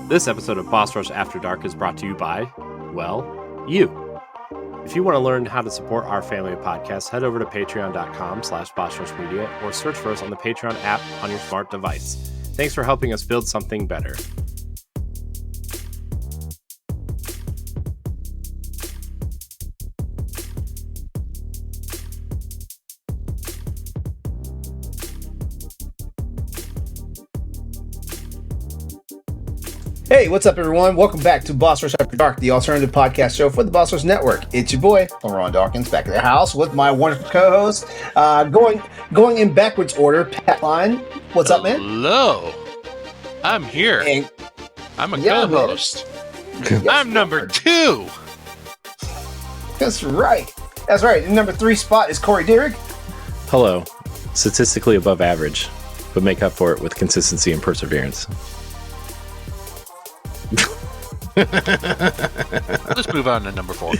This episode of Boss Rush After Dark is brought to you by, well, you. If you want to learn how to support our family of podcasts, head over to patreon.com/bossrushmedia or search for us on the Patreon app on your smart device. Thanks for helping us build something better. Hey, what's up, everyone? Welcome back to Boss Rush After Dark, the alternative podcast show for the Boss Rush Network. It's your boy, LeRon Dawkins, back at the house with my wonderful co-host. Going in backwards order, Pat Line. What's up, man? Hello. I'm here. And I'm a co-host. I'm number 2. That's right. That's right. The number 3 spot is Corey Derrick. Hello. Statistically above average, but make up for it with consistency and perseverance. Let's move on to number 4.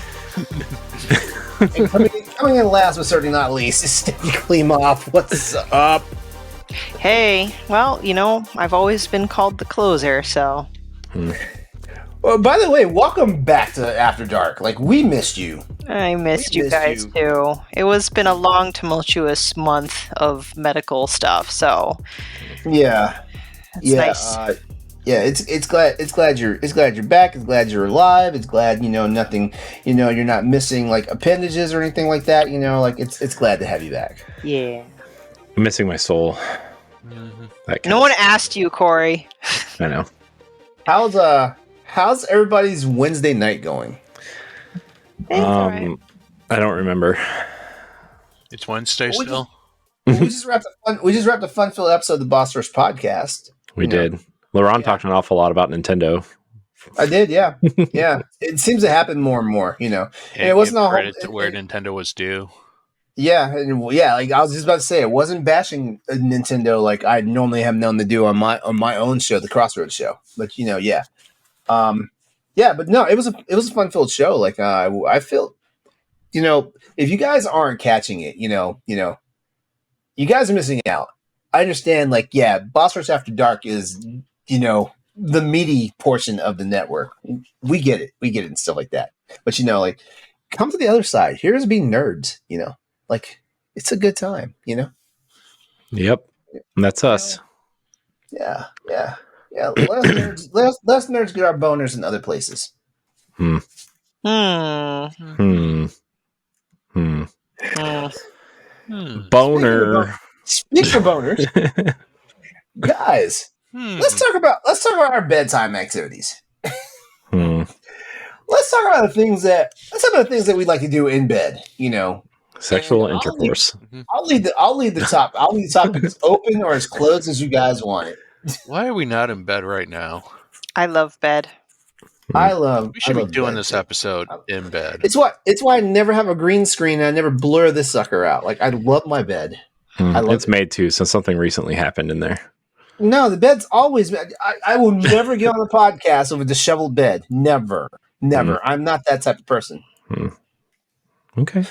And coming in last, but certainly not least, is Stephanie Klimoff. What's up? Hey, well, I've always been called the closer, so. Well, by the way, welcome back to After Dark. Like, we missed you. I missed you guys too. It was been a long, tumultuous month of medical stuff, so. Yeah. It's nice. Yeah, it's glad you're back. It's glad you're alive. It's glad nothing. You're not missing like appendages or anything like that. It's glad to have you back. Yeah. I'm missing my soul. Mm-hmm. No one asked you, Corey. I know. How's everybody's Wednesday night going? Right. I don't remember. It's Wednesday still. We just wrapped a fun-filled episode of the Boss Rush podcast. We did. LeRon talked an awful lot about Nintendo. I did, yeah. Yeah. It seems to happen more and more, And it wasn't all credit to where Nintendo was due. Yeah, like I was just about to say, it wasn't bashing Nintendo like I normally have known to do on my own show, the Crossroads show. But yeah. But no, it was a fun-filled show. Like I feel if you guys aren't catching it, you guys are missing out. I understand, like, yeah, Boss Rush After Dark is the meaty portion of the network. We get it and stuff like that. But like, come to the other side. Here's being nerds, like it's a good time, Yep. And that's us. Yeah. Less nerds get our boners in other places. Boner. Speaking of boners, guys, let's talk about our bedtime activities. Let's talk about the things that we like to do in bed. Sexual intercourse. I'll leave the topics open or as closed as you guys want it. Why are we not in bed right now? I love bed. We should be doing this episode in bed. It's why I never have a green screen and I never blur this sucker out. Like, I love my bed. It's made to, since something recently happened in there. No, the bed's always. I will never get on the podcast with a disheveled bed. Never. I'm not that type of person. Okay.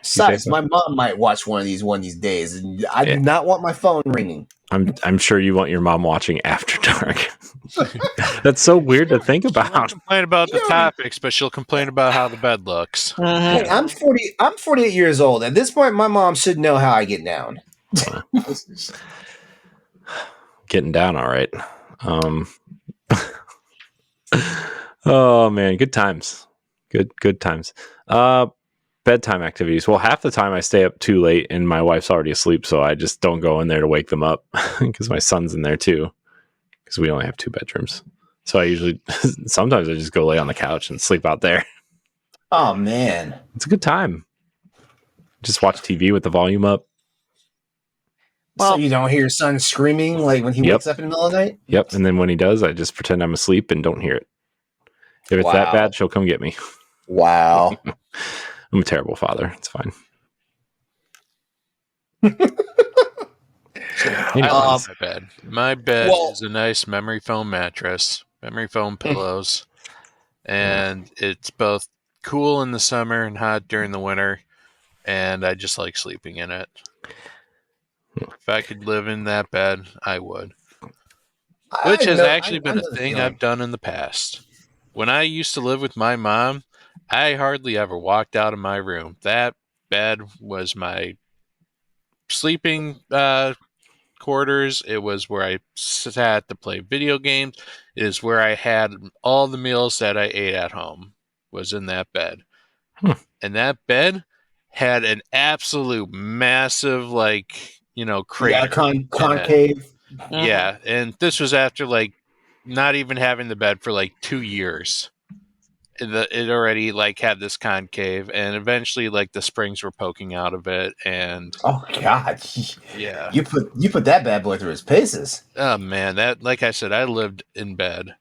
Besides, my mom might watch one of these days, and I do not want my phone ringing. I'm sure you want your mom watching After Dark. That's so weird to think about. She'll complain about the topics, but she'll complain about how the bed looks. Hey, I'm 48 years old. At this point, my mom should know how I get down. Getting down, all right. Oh man, good times. Good times. Bedtime activities. Well, half the time I stay up too late and my wife's already asleep, so I just don't go in there to wake them up because my son's in there too, because we only have 2 bedrooms. So sometimes I just go lay on the couch and sleep out there. Oh man, it's a good time. Just watch TV with the volume up. Well, so you don't hear your son screaming like when he wakes up in the middle of the night? Yep, and then when he does, I just pretend I'm asleep and don't hear it. If it's that bad, she'll come get me. Wow. I'm a terrible father. It's fine. I love my bed. My bed is a nice memory foam mattress, memory foam pillows, and it's both cool in the summer and hot during the winter, and I just like sleeping in it. If I could live in that bed, I would. Which has actually been a thing I've done in the past. When I used to live with my mom, I hardly ever walked out of my room. That bed was my sleeping quarters. It was where I sat to play video games. It is where I had all the meals that I ate at home was in that bed. And that bed had an absolute massive, crater. Concave. Yeah, and this was after, not even having the bed for, 2 years. It already, had this concave, and eventually, the springs were poking out of it, and... Oh, God. Yeah. You put that bad boy through his paces. Oh, man, that, like I said, I lived in bed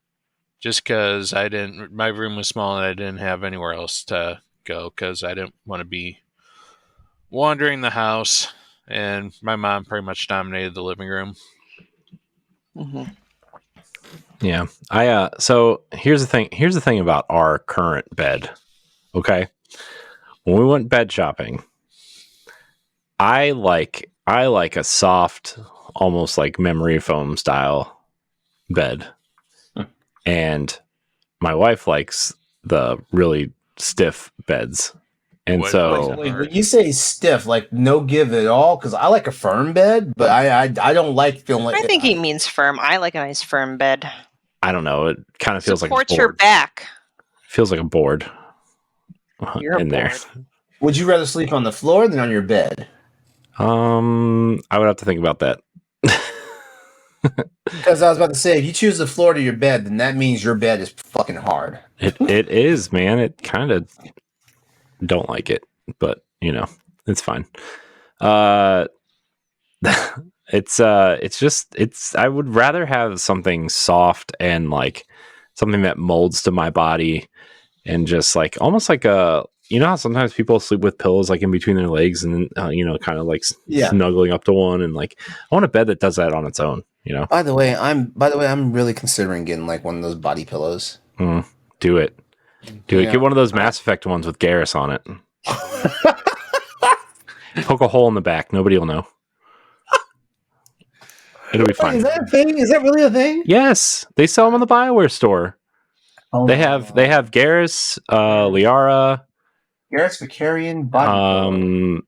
just because my room was small and I didn't have anywhere else to go because I didn't want to be wandering the house, and my mom pretty much dominated the living room. Yeah. So here's the thing about our current bed. Okay. When we went bed shopping, I like a soft, almost like memory foam style bed. And my wife likes the really stiff beds. And when you say stiff, like no give at all, because I like a firm bed, but I don't like feeling like. I think he means firm. I like a nice firm bed. I don't know. It kind of feels supports like your back. Feels like a board. You're in there. Would you rather sleep on the floor than on your bed? I would have to think about that. Because I was about to say, if you choose the floor to your bed, then that means your bed is fucking hard. It is, man. It kind of don't like it, but it's fine. I would rather have something soft and something that molds to my body, and just almost like a, how sometimes people sleep with pillows in between their legs and kind of snuggling up to one, and I want a bed that does that on its own. By the way, I'm really considering getting one of those body pillows. Do it. Get one of those Mass Effect ones with Garrus on it. Poke a hole in the back. Nobody will know. It'll be fine. Is that a thing? Is that really a thing? Yes, they sell them in the BioWare store. Oh, they have Garrus, Liara, Garrus Vicarian body.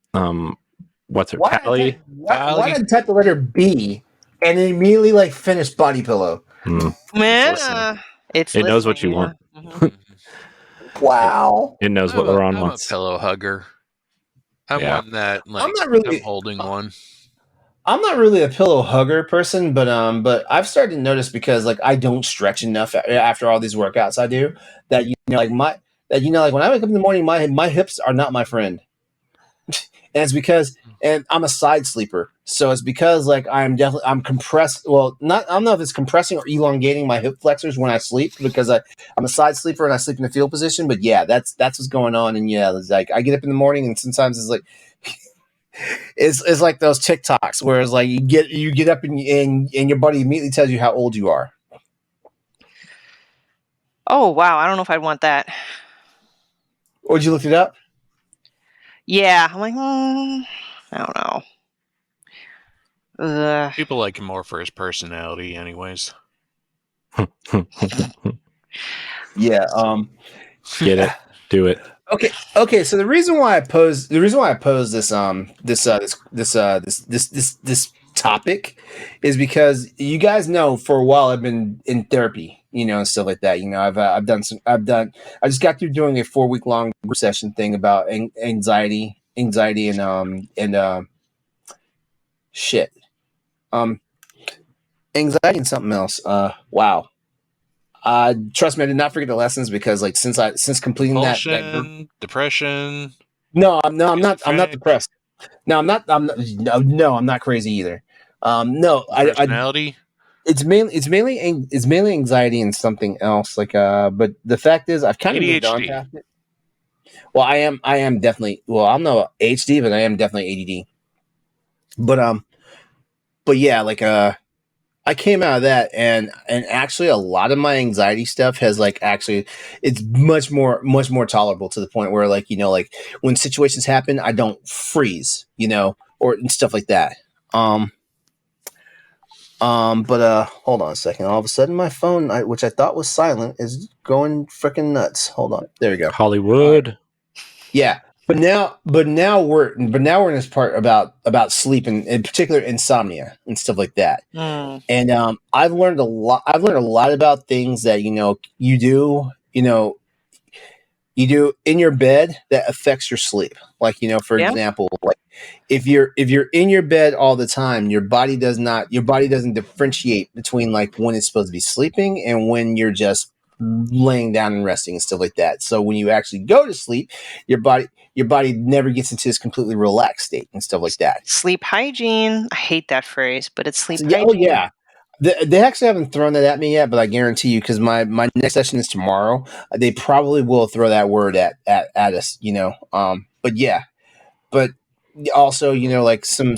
What's her? Pally. Why did I type the letter B and immediately finish body pillow? Man, it knows what you want. Wow. It knows what LeRon wants. I'm a pillow hugger. I'm one that I'm not really I'm holding one. I'm not really a pillow hugger person, but I've started to notice, because I don't stretch enough after all these workouts I do, that when I wake up in the morning, my hips are not my friend. And it's because, and I'm a side sleeper, so it's because I'm compressed. Well, I don't know if it's compressing or elongating my hip flexors when I sleep, because I'm a side sleeper and I sleep in the fetal position. But yeah, that's what's going on. And yeah, it's I get up in the morning, and sometimes it's it's like those TikToks where it's you get up and your buddy immediately tells you how old you are. Oh wow, I don't know if I'd want that. Would you look it up? Yeah, I'm I don't know. People like him more for his personality, anyways. Yeah. Get it. Do it. Okay. So the reason why I posed this topic is because you guys know for a while I've been in therapy, and stuff like that. I just got through doing a 4-week long group session thing about anxiety and shit. Anxiety and something else. Wow. Trust me, I did not forget the lessons, because since completing that depression. No, I'm not depressed. No, I'm not crazy either. No, personality. It's mainly anxiety and something else. But the fact is, I've kind of moved on past it. Well, I am definitely. Well, I'm not HD, but I am definitely ADD. But yeah, I came out of that, and actually a lot of my anxiety stuff has it's much more tolerable, to the point where when situations happen, I don't freeze, or and stuff like that. But hold on a second. All of a sudden, my phone, which I thought was silent, is going freaking nuts. Hold on. There we go. Hollywood. Right. Yeah, but now we're in this part about sleep and in particular insomnia and stuff like that. And I've learned a lot. I've learned a lot about things that you do in your bed that affects your sleep. Like for example, like if you're in your bed all the time, your body doesn't differentiate between like when it's supposed to be sleeping and when you're just laying down and resting and stuff like that. So when you actually go to sleep, your body never gets into this completely relaxed state and stuff like that. Sleep hygiene. I hate that phrase, but it's sleep hygiene. Oh yeah. They actually haven't thrown that at me yet, but I guarantee you, because my next session is tomorrow, they probably will throw that word at us, But yeah, but also, like some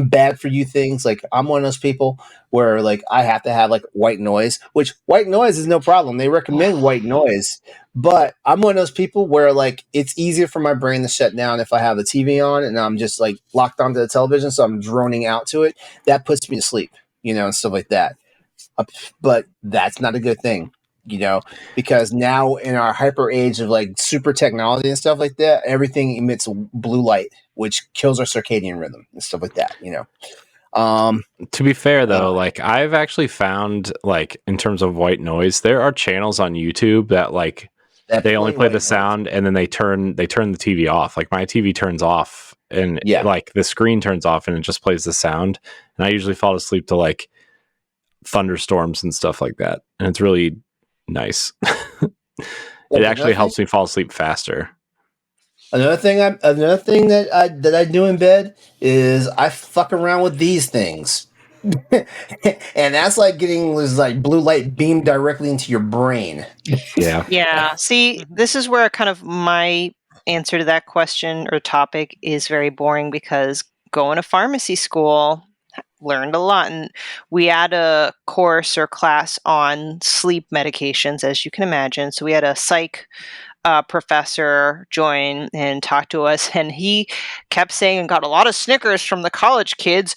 bad for you things. Like I'm one of those people where like I have to have like white noise, which white noise is no problem. They recommend white noise, but I'm one of those people where like it's easier for my brain to shut down if I have the TV on and I'm just like locked onto the television, so I'm droning out to it. That puts me to sleep, and stuff like that. But that's not a good thing, because now in our hyper age of like super technology and stuff like that, everything emits blue light, which kills our circadian rhythm and stuff like that, To be fair though, like I've actually found like in terms of white noise, there are channels on YouTube that like they only play the sound and then they turn the TV off. Like my TV turns off and like the screen turns off and it just plays the sound. And I usually fall asleep to like thunderstorms and stuff like that. And it's really nice. It actually helps me fall asleep faster. Another thing that I do in bed is I fuck around with these things. And that's like getting this like blue light beamed directly into your brain. Yeah. See, this is where kind of my answer to that question or topic is very boring, because going to pharmacy school, learned a lot, and we had a course or class on sleep medications, as you can imagine. So we had a psych professor join and talk to us, and he kept saying, and got a lot of snickers from the college kids,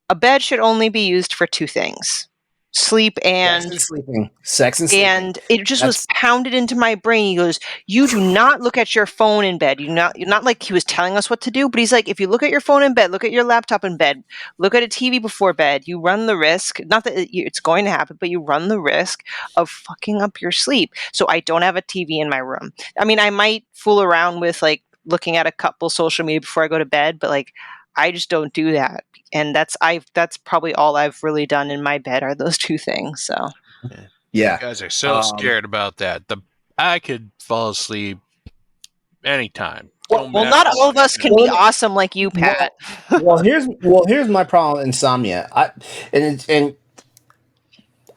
a bed should only be used for two things: sleep and sleeping. Sex and sleeping. And it just was pounded into my brain. He goes, you do not look at your phone in bed. You're not like he was telling us what to do, but he's like, if you look at your phone in bed, look at your laptop in bed, look at a TV before bed, you run the risk, not that it's going to happen, but you run the risk of fucking up your sleep. So I don't have a TV in my room. I mean, I might fool around with like looking at a couple social media before I go to bed, but like I just don't do that. And that's probably all I've really done in my bed are those two things. So yeah, you guys are so scared about that. I could fall asleep anytime. Well, not all of us can be awesome like you, Pat. Well, here's my problem with insomnia. And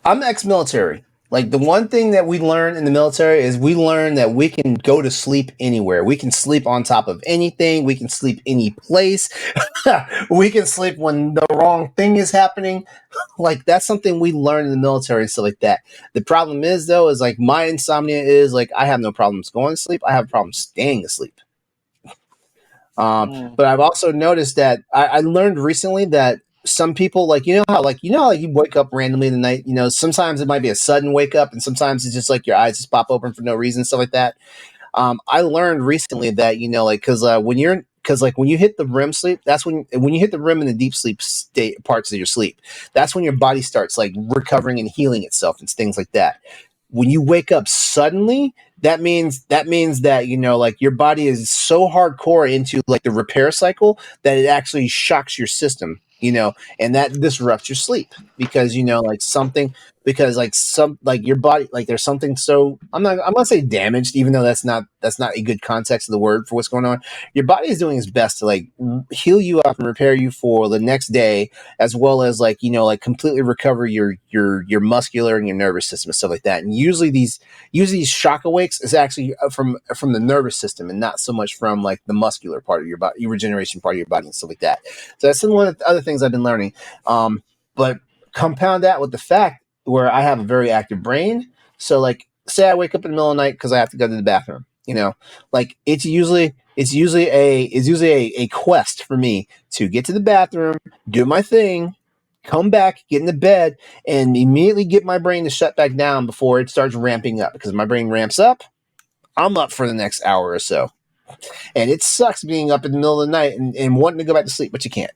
I'm ex-military. Like the one thing that we learn in the military is we learn that we can go to sleep anywhere. We can sleep on top of anything. We can sleep any place. We can sleep when the wrong thing is happening. Like that's something we learn in the military and stuff like that. The problem is though, is like my insomnia is like I have no problems going to sleep. I have a problem staying asleep. But I've also noticed that I learned recently that some people like you wake up randomly in the night. Sometimes it might be a sudden wake up, and sometimes it's just like your eyes just pop open for no reason, stuff like that. I learned recently that when you hit the REM sleep, that's when you hit the REM and the deep sleep state parts of your sleep. That's when your body starts like recovering and healing itself and things like that. When you wake up suddenly, that means that your body is so hardcore into like the repair cycle that it actually shocks your system, and that disrupts your sleep because your body, like there's something. So I'm gonna say damaged, even though that's not a good context of the word for what's going on. Your body is doing its best to like heal you up and repair you for the next day, as well as completely recover your muscular and your nervous system and stuff like that. And usually these shock awakes is actually from the nervous system and not so much from like the muscular part of your body, your regeneration part of your body and stuff like that. So that's one of the other things I've been learning. But compound that with the fact where I have a very active brain. So like say I wake up in the middle of the night because I have to go to the bathroom, like it's usually a quest for me to get to the bathroom, do my thing, come back, get into bed, and immediately get my brain to shut back down before it starts ramping up. Because my brain ramps up, I'm up for the next hour or so. And it sucks being up in the middle of the night and wanting to go back to sleep, but you can't.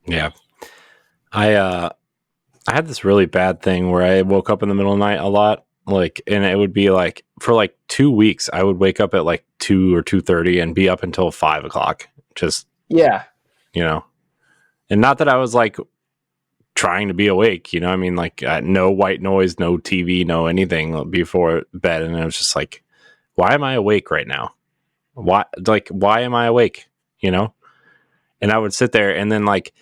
Yeah. I had this really bad thing where I woke up in the middle of the night a lot. Like, and it would be like for like 2 weeks, I would wake up at like 2 or 2:30 and be up until 5 o'clock. Just, Yeah. you know, and not that I was like trying to be awake, you know, I mean, like no white noise, no TV, no anything before bed. And I was just like, why am I awake right now? Why am I awake? You know? And I would sit there and then like,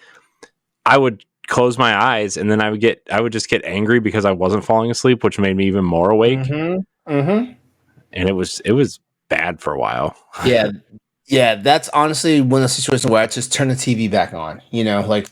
I would close my eyes and then I would just get angry because I wasn't falling asleep, which made me even more awake. Mm-hmm. Mm-hmm. And it was bad for a while. Yeah. Yeah, that's honestly one of the situations where I just turn the TV back on, you know, like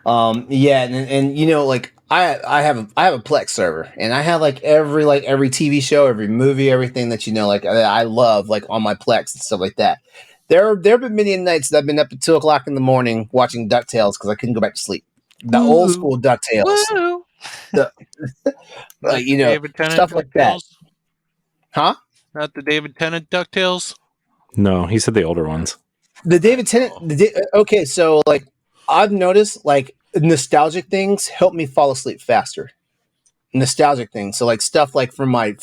yeah, and you know, like I have a Plex server, and I have like every TV show, every movie, everything that you know, like I love, like on my Plex and stuff like that. There have been many nights that I've been up at 2 o'clock in the morning watching DuckTales because I couldn't go back to sleep. The old school DuckTales, Woo! the Not you the know, David Tennant stuff like that, DuckTales? huh? Not the David Tennant DuckTales? No, he said the older ones. The David Tennant. Okay, so like I've noticed, like nostalgic things help me fall asleep faster. Nostalgic things, so like stuff like from my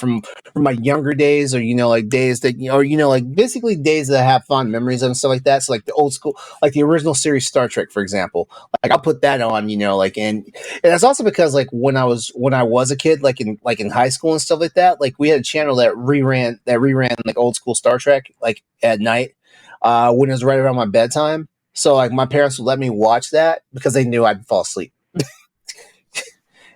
younger days, or you know, like days that or you know, like basically days that I have fond memories of and stuff like that. So like the old school, like the original series Star Trek, for example. Like I'll put that on, you know, like and that's also because like when I was a kid, like in high school and stuff like that, like we had a channel that reran like old school Star Trek like at night when it was right around my bedtime. So like my parents would let me watch that because they knew I'd fall asleep.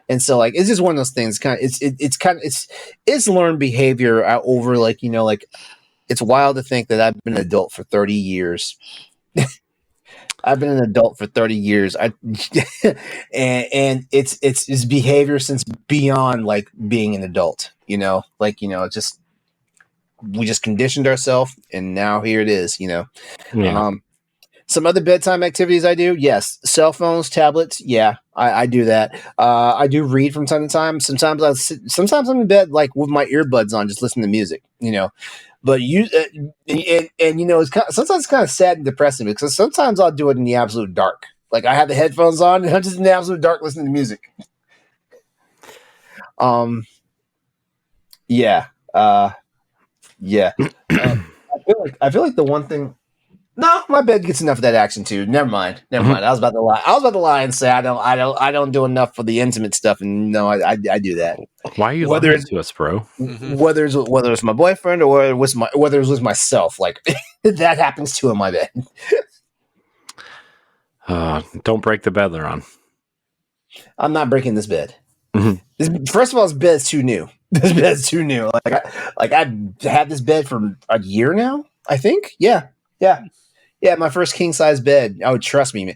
And so like it's just one of those things. It's learned behavior over like you know like it's wild to think that I've been an adult for 30 years. I've been an adult for 30 years. And it's behavior since beyond like being an adult. You know, like you know, it's just we just conditioned ourselves, and now here it is. You know. Yeah. Some other bedtime activities I do, yes. Cell phones, tablets, yeah, I do that. I do read from time to time. Sometimes I'm in bed like with my earbuds on, just listening to music, you know. But and you know, sometimes it's kind of sad and depressing because sometimes I'll do it in the absolute dark. Like I have the headphones on and I'm just in the absolute dark listening to music. Yeah, yeah. I feel like the one thing. No, my bed gets enough of that action too. Never mind. I was about to lie and say I don't do enough for the intimate stuff, and no, I do that. Why are you Whether lying it's to us, bro? whether it's my boyfriend or whether it's with myself, like that happens too in my bed. Don't break the bed, LeRon. I'm not breaking this bed. Mm-hmm. First of all, this bed's too new. This bed's too new. I've had this bed for a year now. I think. Yeah. My first king size bed. Oh, trust me, man.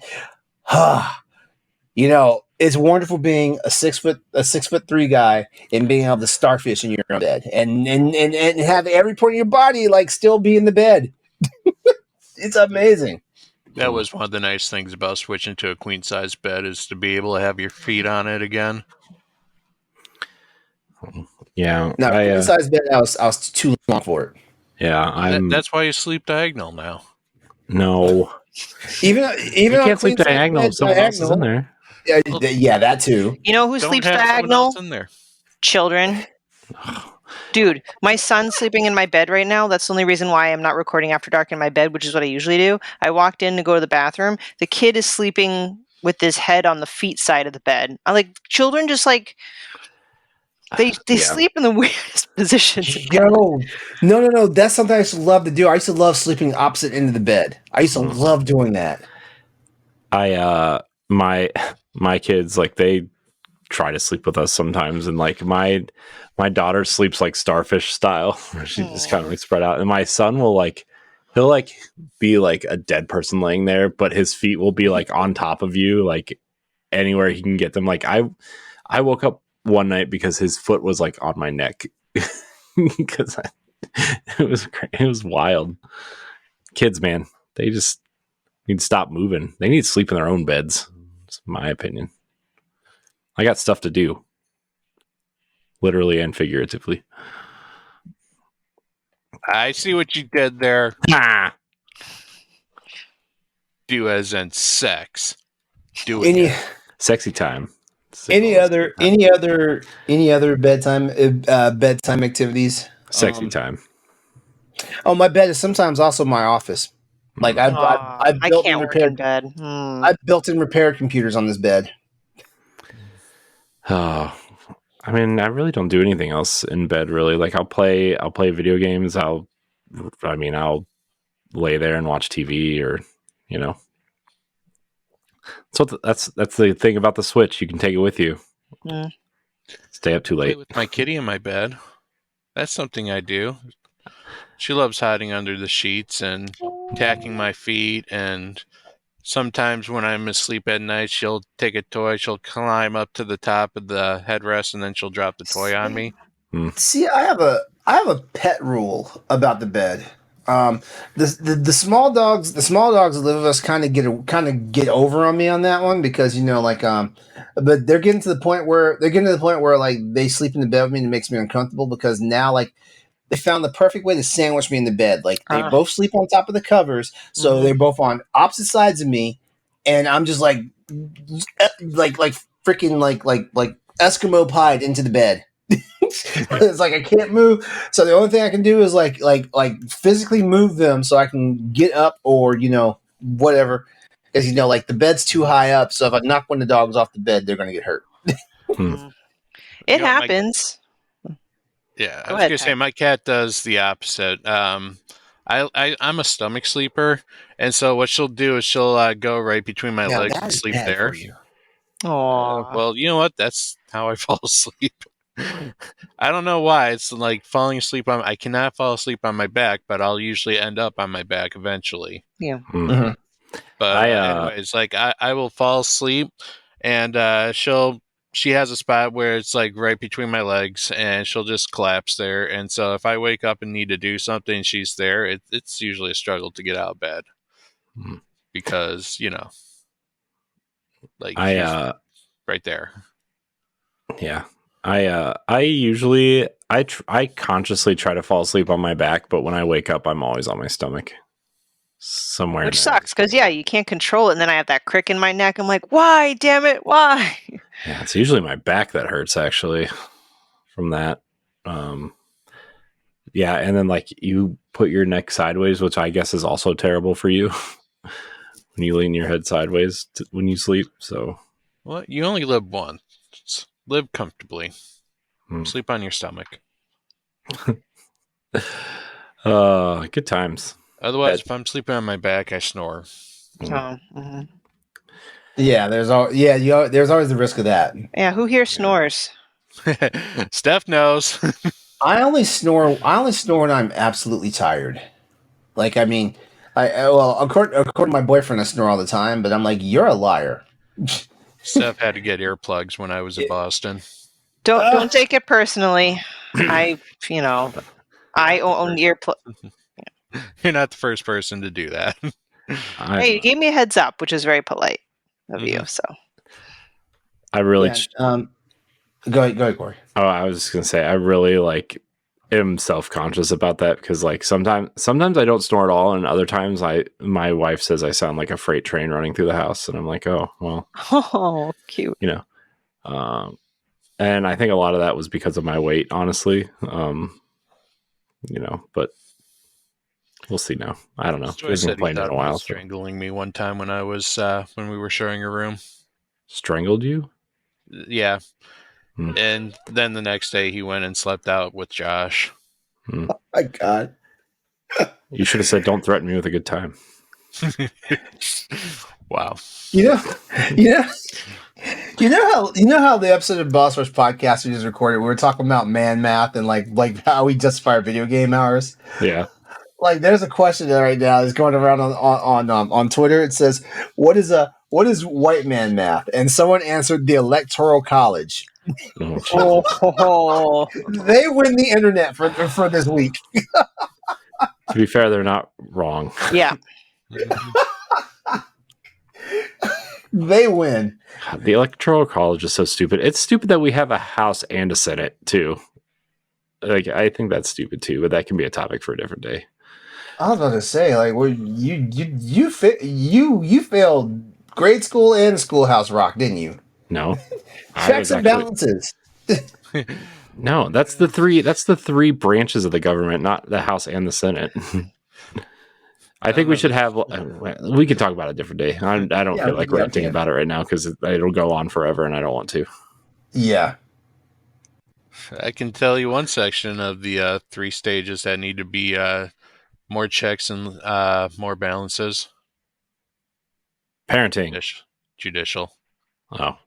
You know, it's wonderful being a 6'3" guy and being able to starfish in your own bed and have every point of your body like still be in the bed. It's amazing. That was one of the nice things about switching to a queen size bed is to be able to have your feet on it again. Yeah. Now, queen size bed, I was too long for it. Yeah, that's why you sleep diagonal now. No. Even you can't sleep diagonal if someone else is in there. Yeah, that too. You know who Don't sleeps have someone diagonal? else in there. Children. Dude, my son's sleeping in my bed right now. That's the only reason why I'm not recording after dark in my bed, which is what I usually do. I walked in to go to the bathroom. The kid is sleeping with his head on the feet side of the bed. I'm like, children just like they sleep in the weirdest positions. Yo, no. That's something I used to love to do. I used to love sleeping opposite end of the bed. I used to love doing that. My kids, like, they try to sleep with us sometimes, and like my daughter sleeps like starfish style. She just kind of like spread out, and my son will like he'll like be like a dead person laying there, but his feet will be like on top of you, like anywhere he can get them. Like I woke up one night because his foot was like on my neck because it was wild. Kids, man, they just need to stop moving. They need to sleep in their own beds. It's my opinion. I got stuff to do, literally and figuratively. I see what you did there. Ah! Do as in sex. Do Any it. Sexy time. any other bedtime activities? Sexy time. Oh, my bed is sometimes also my office. Like I've I built can't and work repaired. in bed. I've built and repaired computers on this bed. Oh, I mean, I really don't do anything else in bed. Really, like I'll play video games. I'll lay there and watch TV, or you know. So that's the thing about the Switch. You can take it with you. Mm. Stay up too Play late. with my kitty in my bed. That's something I do. She loves hiding under the sheets and attacking my feet, and sometimes when I'm asleep at night, she'll take a toy, she'll climb up to the top of the headrest, and then she'll drop the toy on me. See, I have a pet rule about the bed. The small dogs that live with us kind of get over on me on that one, because but they're getting to the point where like they sleep in the bed with me and it makes me uncomfortable, because now like they found the perfect way to sandwich me in the bed. Like they both sleep on top of the covers, so they're both on opposite sides of me, and I'm just like freaking like Eskimo pied into the bed. It's like I can't move, so the only thing I can do is like physically move them so I can get up, or whatever, because like the bed's too high up, so if I knock one of the dogs off the bed, they're gonna get hurt. It happens. Yeah, Go I was ahead, gonna say my cat does the opposite. I'm a stomach sleeper, and so what she'll do is she'll go right between my legs and sleep there. Well, you know what? That's how I fall asleep. I don't know why. It's like falling asleep I cannot fall asleep on my back, but I'll usually end up on my back eventually. Yeah. Mhm. But anyways, like I will fall asleep, and she has a spot where it's like right between my legs, and she'll just collapse there. And so if I wake up and need to do something, she's there. It's usually a struggle to get out of bed because like she's right there. Yeah. I usually I consciously try to fall asleep on my back, but when I wake up, I'm always on my stomach. Somewhere. Which sucks, because you can't control it, and then I have that crick in my neck. I'm like, why? Damn it, why? Yeah, it's usually my back that hurts actually from that. Yeah, and then like you put your neck sideways, which I guess is also terrible for you when you lean your head sideways when you sleep. So, well, you only live once. Live comfortably. Sleep on your stomach. Good times. Otherwise, if I'm sleeping on my back, I snore. Yeah, there's always the risk of that. Yeah, who here snores? Steph knows. I only snore when I'm absolutely tired. Like, I mean, according to my boyfriend, I snore all the time, but I'm like, you're a liar. Steph had to get earplugs when I was in Boston. Don't take it personally. I own earplugs. You're not the first person to do that. Hey, you gave me a heads up, which is very polite of you. So I really go ahead, Corey. Oh, I was just gonna say I really am self-conscious about that, because like sometimes I don't snore at all, and other times my wife says I sound like a freight train running through the house, and I'm like, oh well. Oh, cute. And I think a lot of that was because of my weight, honestly. But we'll see now. I don't know. Joy said he in a while. Strangling me one time when I was when we were sharing a room. Strangled you? Yeah. And then the next day he went and slept out with Josh. Oh my God. You should have said, don't threaten me with a good time. Wow. You know how the episode of Boss Rush podcast we just recorded, we were talking about man math and like how we justify our video game hours. Yeah. Like, there's a question there right now that's going around on Twitter. It says, what is white man math? And someone answered the Electoral College. Oh. They win the internet for this week. To be fair, they're not wrong. Yeah. They win. The electoral college is so stupid. It's stupid that we have a House and a Senate too. Like, I think that's stupid too, but that can be a topic for a different day. I was about to say, like, you failed grade school and Schoolhouse Rock, didn't you? No, Checks and balances. No, that's the three. That's the three branches of the government, not the House and the Senate. I think we should have. We could talk about it a different day. I don't feel like ranting about it right now because it'll go on forever, and I don't want to. Yeah. I can tell you one section of the 3 stages that need to be more checks and more balances. Parenting. Judicial. Oh.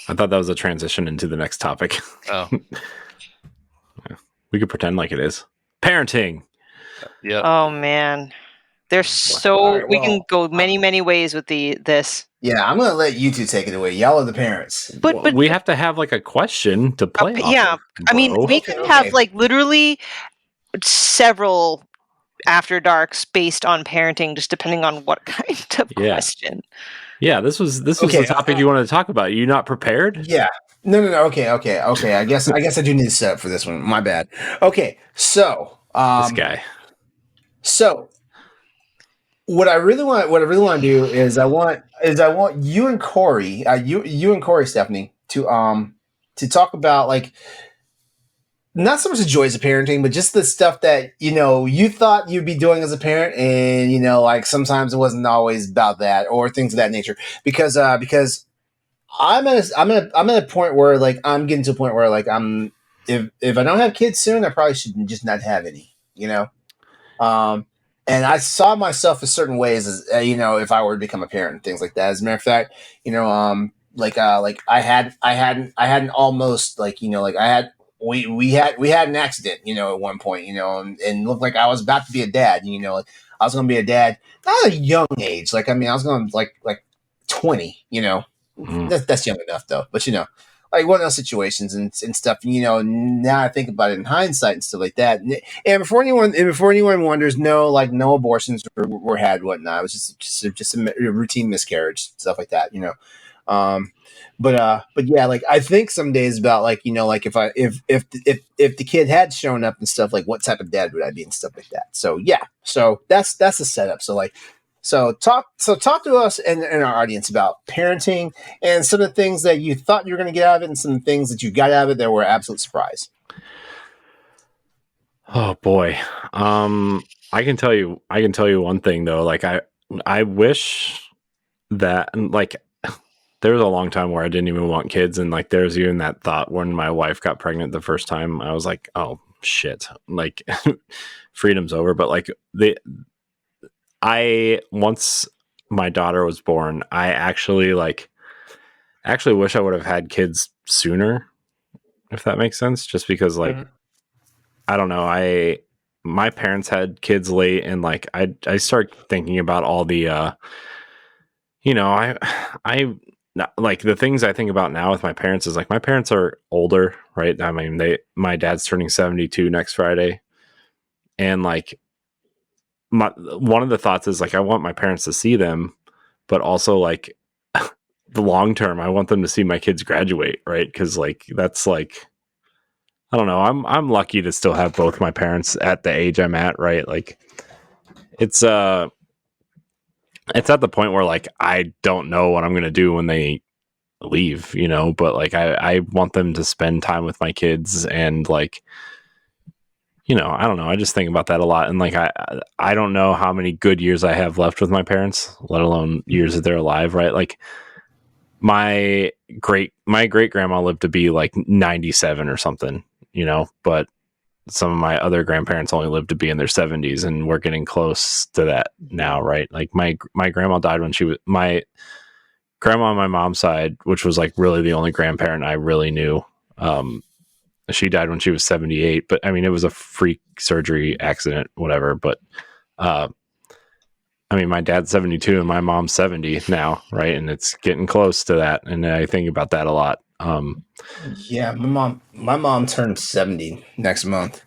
I thought that was a transition into the next topic. Oh. We could pretend like it is. Parenting. Yeah. Oh, man. There's we can go many ways with this. Yeah, I'm going to let you two take it away. Y'all are the parents. But we have to have like a question to play off of, I mean, we could have like literally several after darks based on parenting, just depending on what kind of question. Yeah, this was the topic you wanted to talk about. Are you not prepared? Yeah. No. Okay. I guess I do need to set up for this one. My bad. Okay, so this guy. So what I really want to do is I want you and Corey, you and Corey, Stephanie, to talk about like not so much the joys of parenting, but just the stuff that you thought you'd be doing as a parent, and like sometimes it wasn't always about that or things of that nature. Because I'm at a point where like I'm getting to a point where like if I don't have kids soon, I probably should just not have any. And I saw myself in certain ways as if I were to become a parent and things like that. As a matter of fact, like I had an almost like I had. We had an accident, at one point, and looked like I was about to be a dad. Like I was going to be a dad, not at a young age. Like, I mean, I was going to like 20, that's young enough though. But, like one of those situations and stuff, now I think about it in hindsight and stuff like that. And before anyone wonders, no abortions were had, whatnot. It was just a routine miscarriage, stuff like that, But yeah, like I think some days about like like if the kid had shown up and stuff, like what type of dad would I be and stuff like that. So yeah, so that's the setup. So talk to us and our audience about parenting and some of the things that you thought you were going to get out of it and some of the things that you got out of it that were an absolute surprise. Oh boy, I can tell you one thing though. Like I wish that like. There was a long time where I didn't even want kids. And like, there's even that thought when my wife got pregnant the first time, I was like, oh shit, like freedom's over. But like once my daughter was born, I actually wish I would have had kids sooner, if that makes sense. Just because like, I don't know. My parents had kids late and like, I start thinking about all the, like the things I think about now with my parents is like my parents are older, right? I mean, my dad's turning 72 next Friday. And like one of the thoughts is like, I want my parents to see them, but also like the long term, I want them to see my kids graduate. Right. Cause like, that's like, I don't know. I'm lucky to still have both my parents at the age I'm at. Right. Like it's at the point where like I don't know what I'm going to do when they leave, but like I want them to spend time with my kids and like, I don't know. I just think about that a lot. And like, I don't know how many good years I have left with my parents, let alone years that they're alive. Right. Like my great grandma lived to be like 97 or something, but some of my other grandparents only lived to be in their 70s, and we're getting close to that now, right? Like my grandma died when my grandma on my mom's side, which was like really the only grandparent I really knew. She died when she was 78, but I mean, it was a freak surgery accident, whatever. But I mean, my dad's 72 and my mom's 70 now, right? And it's getting close to that, and I think about that a lot. Yeah, my mom turned 70 next month,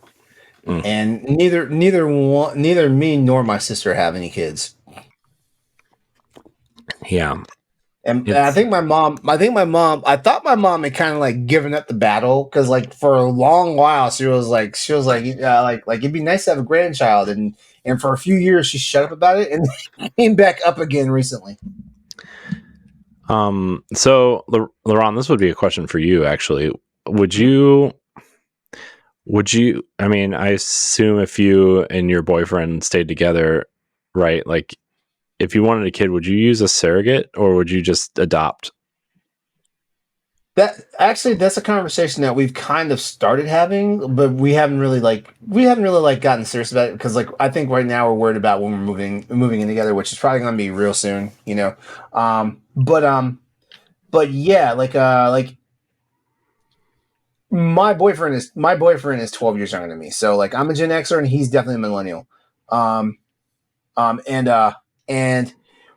and neither me nor my sister have any kids. Yeah. And I thought my mom had kind of like given up the battle because like for a long while she was like it'd be nice to have a grandchild, and for a few years she shut up about it and came back up again recently. So LeRon, this would be a question for you actually. Would you, I mean, I assume if you and your boyfriend stayed together, right? Like if you wanted a kid, would you use a surrogate or would you just adopt? That's a conversation that we've kind of started having, but we haven't really gotten serious about it because like I think right now we're worried about when we're moving in together, which is probably going to be real soon, you know. But yeah, like my boyfriend is 12 years younger than me, so like I'm a Gen Xer and he's definitely a millennial. Um, and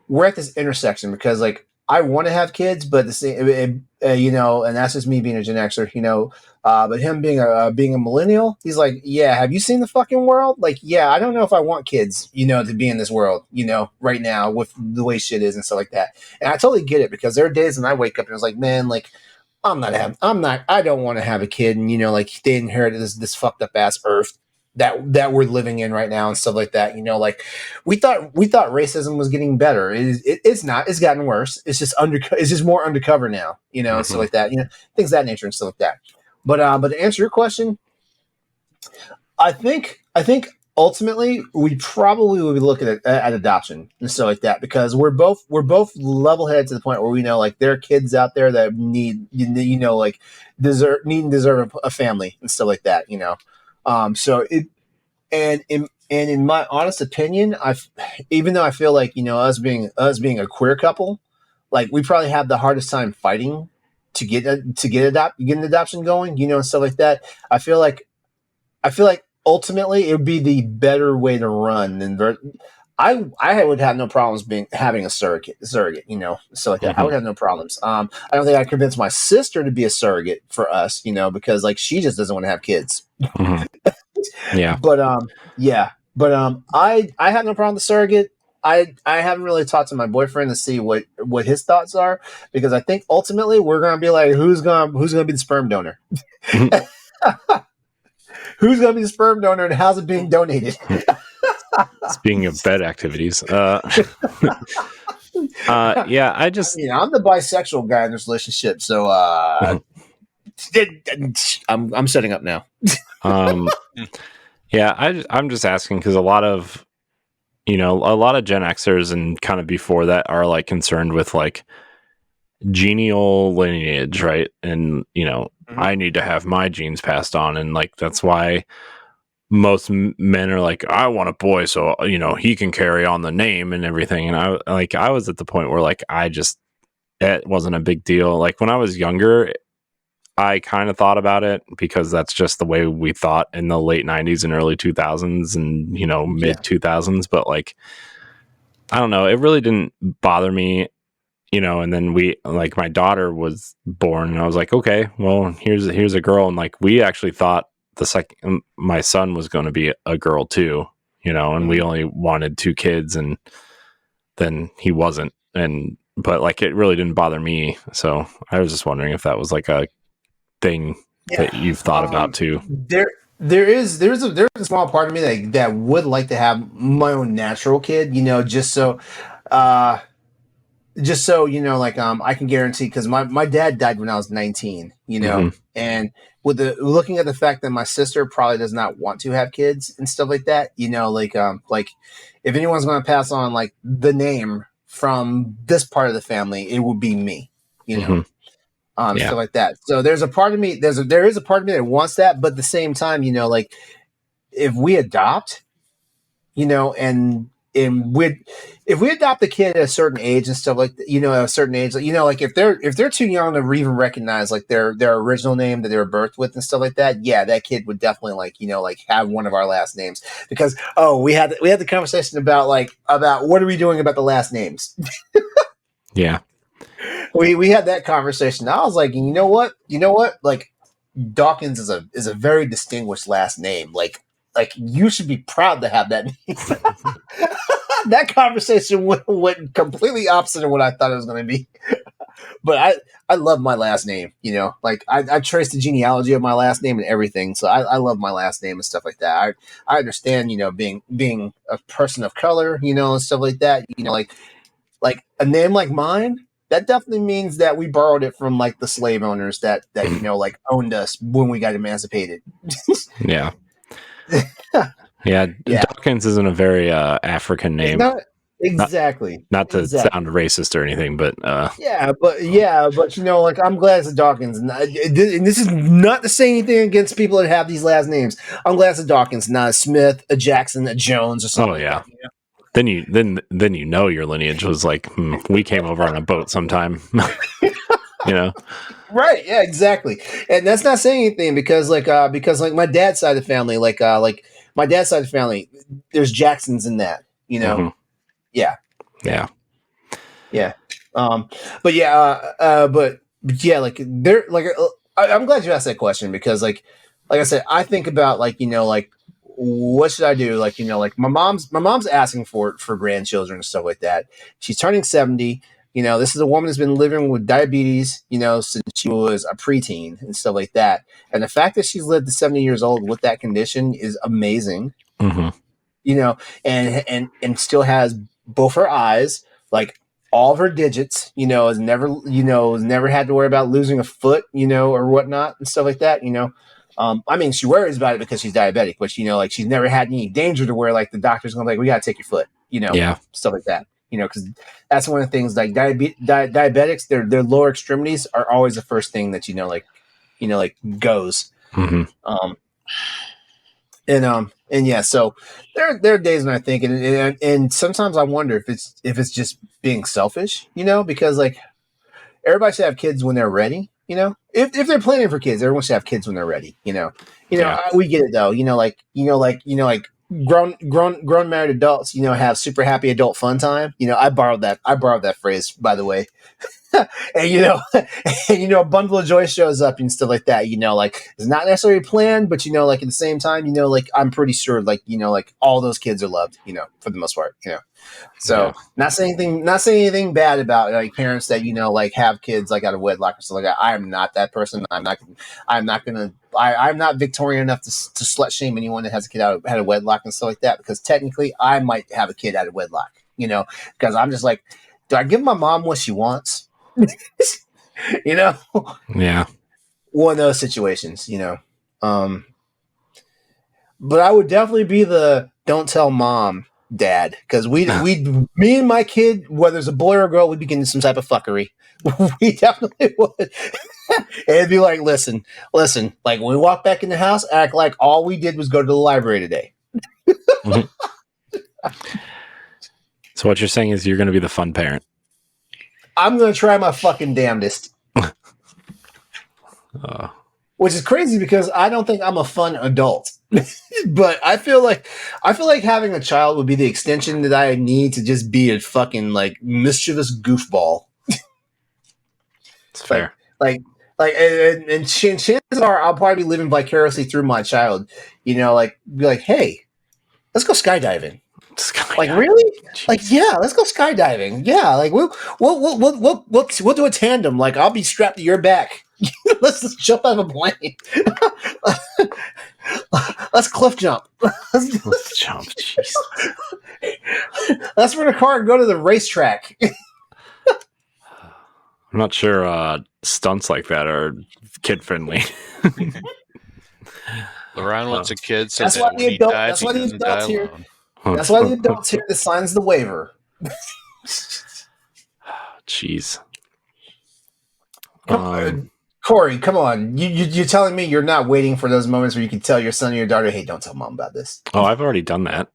we're at this intersection because like I want to have kids, but the same, you know, and that's just me being a Gen Xer, you know. But him being a millennial, he's like, yeah, have you seen the fucking world? Like, yeah, I don't know if I want kids, you know, to be in this world, you know, right now with the way shit is and stuff like that. And I totally get it because there are days when I wake up and I was like, man, like I don't want to have a kid, and you know, like they inherited this fucked up ass earth that we're living in right now and stuff like that. You know, like we thought racism was getting better. It's not. It's gotten worse. It's just more undercover now. You know, and stuff like that. You know, things of that nature and stuff like that. But to answer your question, I think ultimately we probably would be looking at adoption and stuff like that because we're both level headed to the point where we know like there are kids out there that need you know like deserve a family and stuff like that, you know. So it and in my honest opinion, even though I feel like, you know, us being a queer couple, like we probably have the hardest time fighting to get an adoption going, you know, and stuff like that. I feel like ultimately it would be the better way to run than I would have no problems having a surrogate, you know, so like that. I would have no problems. I don't think I'd convince my sister to be a surrogate for us, you know, because like she just doesn't want to have kids. Yeah. But I have no problem with surrogate. I haven't really talked to my boyfriend to see what his thoughts are because I think ultimately we're gonna be like who's gonna be the sperm donor. Who's going to be the sperm donor and how's it being donated? Speaking of bed activities, yeah, I'm the bisexual guy in this relationship, so I'm setting up now. Yeah, I'm just asking because a lot of Gen Xers and kind of before that are like concerned with like genial lineage, right? And you know, I need to have my genes passed on, and like that's why most men are like, I want a boy, so you know he can carry on the name and everything. And I was at the point where like it wasn't a big deal. Like when I was younger, I kind of thought about it because that's just the way we thought in the late 90s and early 2000s and you know mid 2000s. But like I don't know, it really didn't bother me. You know, and then my daughter was born and I was like, okay, well, here's a girl. And like, we actually thought the second my son was going to be a girl too, you know, and we only wanted 2 kids and then he wasn't. But like, it really didn't bother me. So I was just wondering if that was like a thing that you've thought about too. There's a small part of me that would like to have my own natural kid, you know, just so you know, like I can guarantee because my dad died when I was 19, you know, and with looking at the fact that my sister probably does not want to have kids and stuff like that, you know, like if anyone's going to pass on like the name from this part of the family, it would be me, you know, stuff like that. So there's a part of me there is a part of me that wants that, but at the same time, you know, like if we adopt, you know, and if we adopt a kid at a certain age and stuff like that, you know, at a certain age, you know, like if they're too young to even recognize like their original name that they were birthed with and stuff like that, yeah, that kid would definitely like, you know, like have one of our last names because we had the conversation about what are we doing about the last names. Yeah, we had that conversation. I was like, you know what, like Dawkins is a very distinguished last name. Like you should be proud to have that name. that conversation went completely opposite of what I thought it was going to be. But I love my last name, like I trace the genealogy of my last name and everything. So I love my last name and stuff like that. I understand, being a person of color, and stuff like that, like a name like mine, that definitely means that we borrowed it from like the slave owners that like owned us when we got emancipated. Yeah. Yeah. Dawkins isn't a very African name. Not exactly. Not to sound racist or anything, but but like I'm glad it's a Dawkins, and this is not to say anything against people that have these last names. I'm glad it's a Dawkins, not a Smith, a Jackson, a Jones, or something. Like that, Then your lineage was like, we came over on a boat sometime. Right, yeah, exactly. And that's not saying anything because my dad's side of the family, like my dad's side of the family, there's Jacksons in that, Mm-hmm. Yeah. But like they're like I'm glad you asked that question because like I said, I think about like what should I do? Like like my mom's asking for grandchildren and stuff like that. She's turning 70. This is a woman that's been living with diabetes, since she was a preteen and stuff like that. And the fact that she's lived to 70 years old with that condition is amazing. Mm-hmm. And still has both her eyes, like all of her digits, has never had to worry about losing a foot, or whatnot and stuff like that, I mean, she worries about it because she's diabetic, but like she's never had any danger to where like the doctor's gonna be like, we gotta take your foot, stuff like that, because that's one of the things like diabetics, their lower extremities are always the first thing that goes. Mm-hmm. And yeah, so there are days when I think, and sometimes I wonder if it's just being selfish, because like everybody should have kids when they're ready, if they're planning for kids, everyone should have kids when they're ready, we get it though, like grown married adults, have super happy adult fun time. I borrowed that phrase, by the way. and a bundle of joy shows up and stuff like that, like it's not necessarily planned, but like at the same time, like I'm pretty sure like like all those kids are loved, for the most part, so not saying anything bad about like parents that like have kids like out of wedlock or stuff like that. I am not that person. I'm not Victorian enough to slut shame anyone that has a kid out of wedlock and stuff like that, because technically I might have a kid out of wedlock, because I'm just like, do I give my mom what she wants? Yeah. One of those situations, but I would definitely be the don't tell mom dad, because me and my kid, whether it's a boy or a girl, we'd be getting some type of fuckery. We definitely would. And it'd be like, listen, like when we walk back in the house, act like all we did was go to the library today. Mm-hmm. So what you're saying is you're going to be the fun parent. I'm going to try my fucking damnedest. Which is crazy because I don't think I'm a fun adult. But I feel like having a child would be the extension that I need to just be a fucking like mischievous goofball. It's fair. And chances are I'll probably be living vicariously through my child. Like be like, hey, let's go skydiving. Like really? Jeez. Like yeah, let's go skydiving. Yeah, like we'll do a tandem. Like I'll be strapped to your back. Let's just jump out of a plane. Let's cliff jump. Let's jump. Jeez. Let's rent a car and go to the racetrack. I'm not sure stunts like that are kid friendly. LeRon wants a kid, so that's why the adults here. That's why the adults here that signs the waiver. Jeez. Corey, come on. You're telling me you're not waiting for those moments where you can tell your son or your daughter, hey, don't tell mom about this. Oh, I've already done that.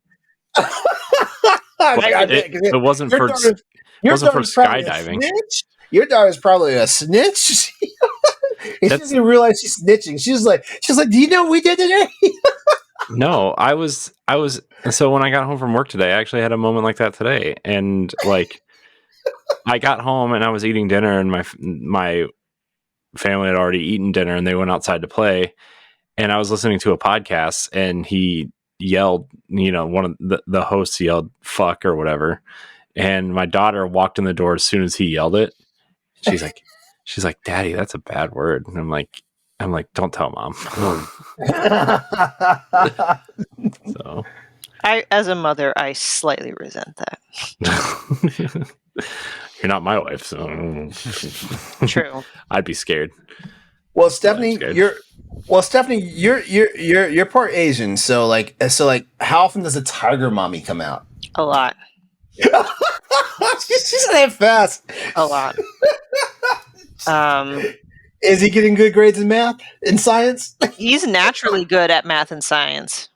It wasn't for skydiving. Your daughter's probably a snitch. She doesn't even realize she's snitching. She's like, do you know what we did today? No, I was. So when I got home from work today, I actually had a moment like that today, and like, I got home and I was eating dinner, and my family had already eaten dinner, and they went outside to play, and I was listening to a podcast, and he yelled, one of the hosts yelled "fuck" or whatever, and my daughter walked in the door as soon as he yelled it. She's like, "Daddy, that's a bad word," and I'm like, "Don't tell Mom." So, As a mother, I slightly resent that. you're not my wife, so True. I'd be scared. Well, Stephanie, you're part Asian, so how often does a tiger mommy come out? A lot. She said that fast. A lot. Is he getting good grades in math and science? He's naturally good at math and science.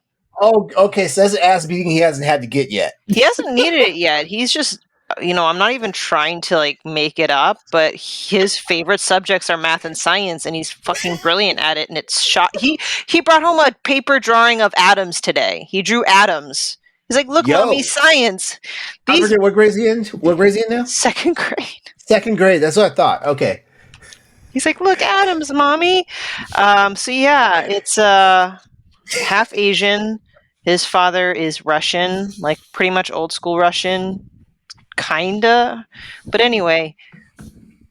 Oh, okay. So that's an ass beating he hasn't had to get yet. He hasn't needed it yet. He's just, I'm not even trying to make it up, but his favorite subjects are math and science, and he's fucking brilliant at it. And it's shot. He brought home a paper drawing of atoms today. He drew atoms. He's like, "Look, Mommy, science." I forget what grade is he in? What grade is he in now? Second grade. Second grade. That's what I thought. Okay. He's like, "Look, atoms, Mommy." So yeah, it's half Asian. His father is Russian, like pretty much old school Russian, kinda. But anyway,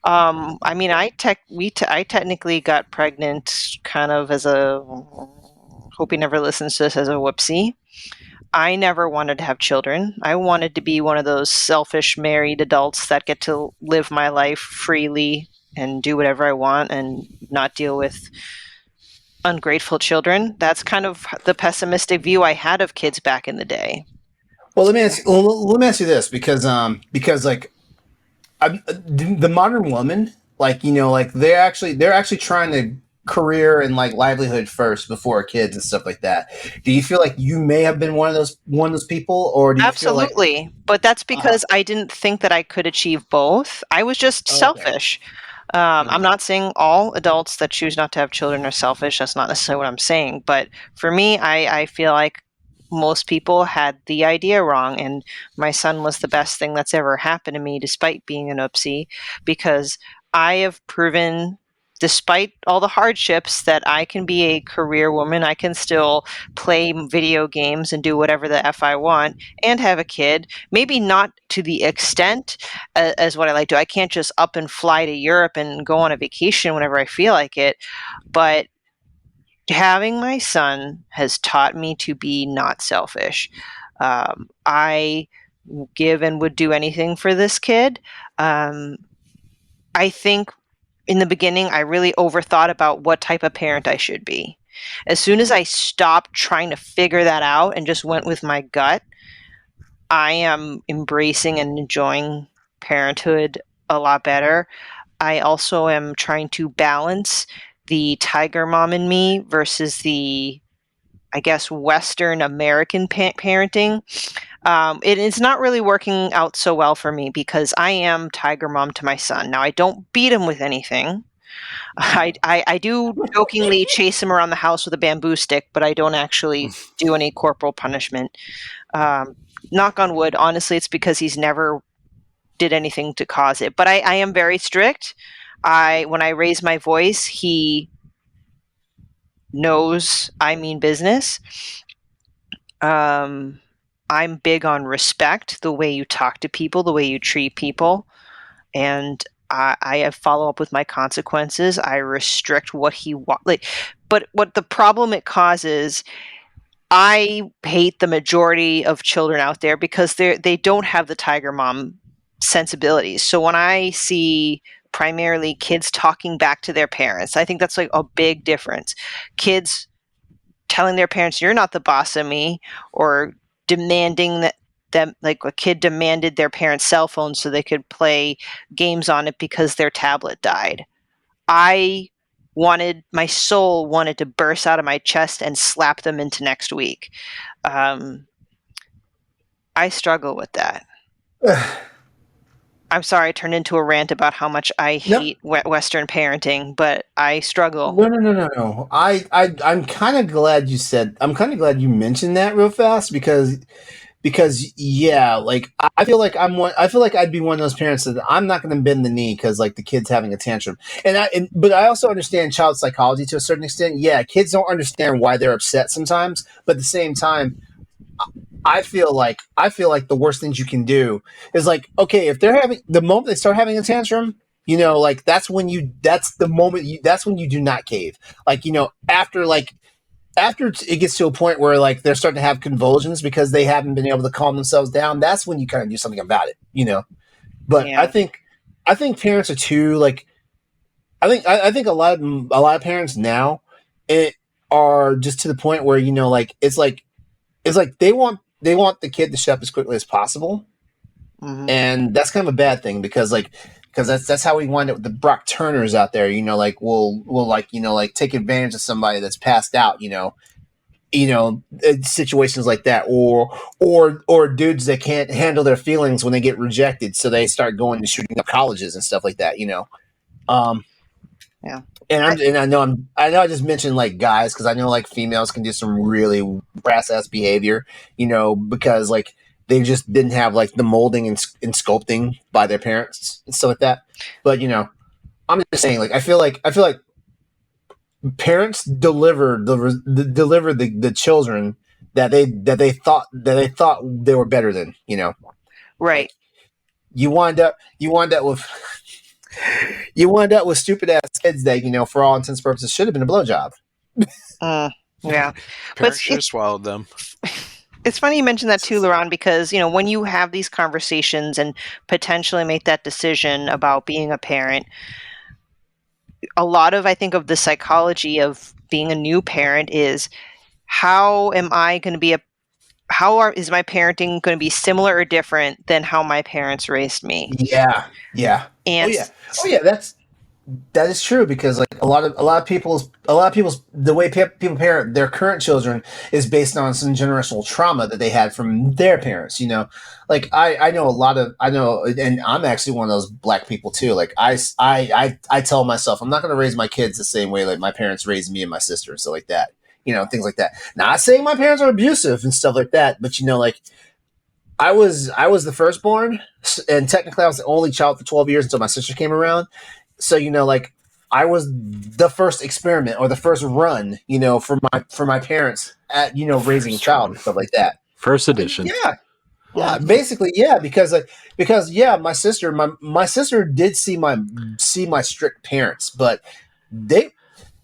I technically got pregnant kind of as a. Hope he never listens to this as a whoopsie. I never wanted to have children. I wanted to be one of those selfish married adults that get to live my life freely and do whatever I want and not deal with ungrateful children. That's kind of the pessimistic view I had of kids back in the day. Well, let me ask you this, because the modern woman, they're actually trying to career and livelihood first before kids and stuff like that. Do you feel like you may have been one of those people, or do you Absolutely, feel like, but that's because I didn't think that I could achieve both. I was just selfish. I'm not saying all adults that choose not to have children are selfish. That's not necessarily what I'm saying. But for me, I feel like most people had the idea wrong. And my son was the best thing that's ever happened to me, despite being an oopsie, because I have proven, despite all the hardships, that I can be a career woman. I can still play video games and do whatever the F I want and have a kid. Maybe not to the extent as what I like to. I can't just up and fly to Europe and go on a vacation whenever I feel like it. But having my son has taught me to be not selfish. I give and would do anything for this kid. I think in the beginning, I really overthought about what type of parent I should be. As soon as I stopped trying to figure that out and just went with my gut, I am embracing and enjoying parenthood a lot better. I also am trying to balance the tiger mom in me versus the, I guess, Western American parenting. It's not really working out so well for me because I am tiger mom to my son. Now, I don't beat him with anything. I do jokingly chase him around the house with a bamboo stick, but I don't actually do any corporal punishment. Knock on wood, honestly, it's because he's never did anything to cause it. But I am very strict. When I raise my voice, he knows I mean business. I'm big on respect, the way you talk to people, the way you treat people. And I follow up with my consequences. I restrict what he wants. But what the problem it causes, I hate the majority of children out there because they don't have the tiger mom sensibilities. So when I see primarily kids talking back to their parents, I think that's a big difference. Kids telling their parents, "You're not the boss of me," or demanding that them, like a kid demanded their parents' cell phone so they could play games on it because their tablet died. My soul wanted to burst out of my chest and slap them into next week. I struggle with that. I'm sorry I turned into a rant about how much I hate Western parenting, but I struggle. No. I'm kind of glad you mentioned that real fast, because because yeah, like I feel like I feel like I'd be one of those parents that I'm not going to bend the knee because like the kid's having a tantrum, but I also understand child psychology to a certain extent. Yeah, kids don't understand why they're upset sometimes, but at the same time, I feel like the worst things you can do is like, okay, if they're having the moment they start having a tantrum, like that's the moment that's when you do not cave. Like, after it gets to a point where like they're starting to have convulsions because they haven't been able to calm themselves down, that's when you kind of do something about it. But Yeah. I think parents are too like I think a lot of parents now it are just to the point where like it's like they want the kid to shut up as quickly as possible, Mhm. and that's kind of a bad thing because that's how we wind up with the Brock Turners out there. Like we'll like like take advantage of somebody that's passed out. Situations like that, or dudes that can't handle their feelings when they get rejected, so they start going to shooting up colleges and stuff like that. Um, Yeah. and I know I just mentioned like guys because I know like females can do some really brass ass behavior, because like they just didn't have like the molding and sculpting by their parents and stuff like that. But I'm just saying like I feel like parents deliver the children that they thought they were better than. Right. Like you wind up with stupid ass kids that for all intents and purposes should have been a blowjob. Yeah. But Parents should have swallowed them. it's funny you mentioned that too, LeRon, because when you have these conversations and potentially make that decision about being a parent, a lot of I think of the psychology of being a new parent is how am I going to be is my parenting going to be similar or different than how my parents raised me? Yeah. Oh And yeah. Oh yeah. That is true because like a lot of people's the way people parent their current children is based on some generational trauma that they had from their parents. Like I know and I'm actually one of those black people too. Like I tell myself I'm not going to raise my kids the same way like my parents raised me and my sister and stuff like that. Things like that. Not saying my parents are abusive and stuff like that, but like I was the firstborn, and technically I was the only child for 12 years until my sister came around. So like I was the first experiment or the first run, for my parents at raising a First child one. and stuff like that. First edition. Yeah, yeah, basically, yeah, because yeah, my sister did see my strict parents, but they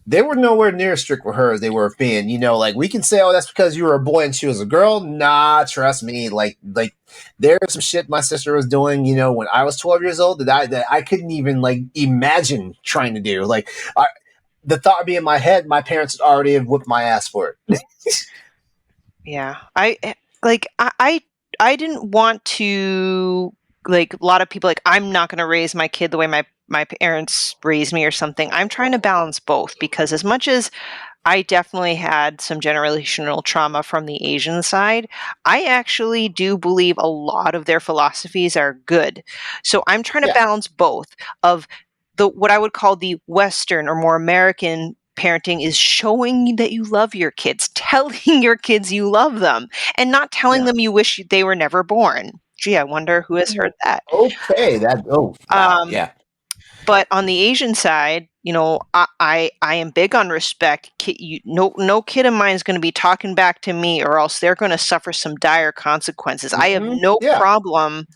they were nowhere near as strict with her as they were with me. And like we can say, oh, that's because you were a boy and she was a girl. Nah, trust me. Like there's some shit my sister was doing, when I was 12 years old that I couldn't even like imagine trying to do. Like the thought would be in my head, my parents would already have whipped my ass for it. yeah, I didn't want to, like, a lot of people, like, I'm not going to raise my kid the way my parents raised me or something. I'm trying to balance both because as much as I definitely had some generational trauma from the Asian side, I actually do believe a lot of their philosophies are good. So I'm trying to Yeah. balance both of what I would call the Western or more American parenting is showing that you love your kids, telling your kids you love them, and not telling Yeah. them you wish they were never born. Gee, I wonder who has heard that. Okay. Oh, wow. Um, Yeah. but on the Asian side, I am big on respect. No kid of mine is going to be talking back to me, or else they're going to suffer some dire consequences. I have no Yeah. problem,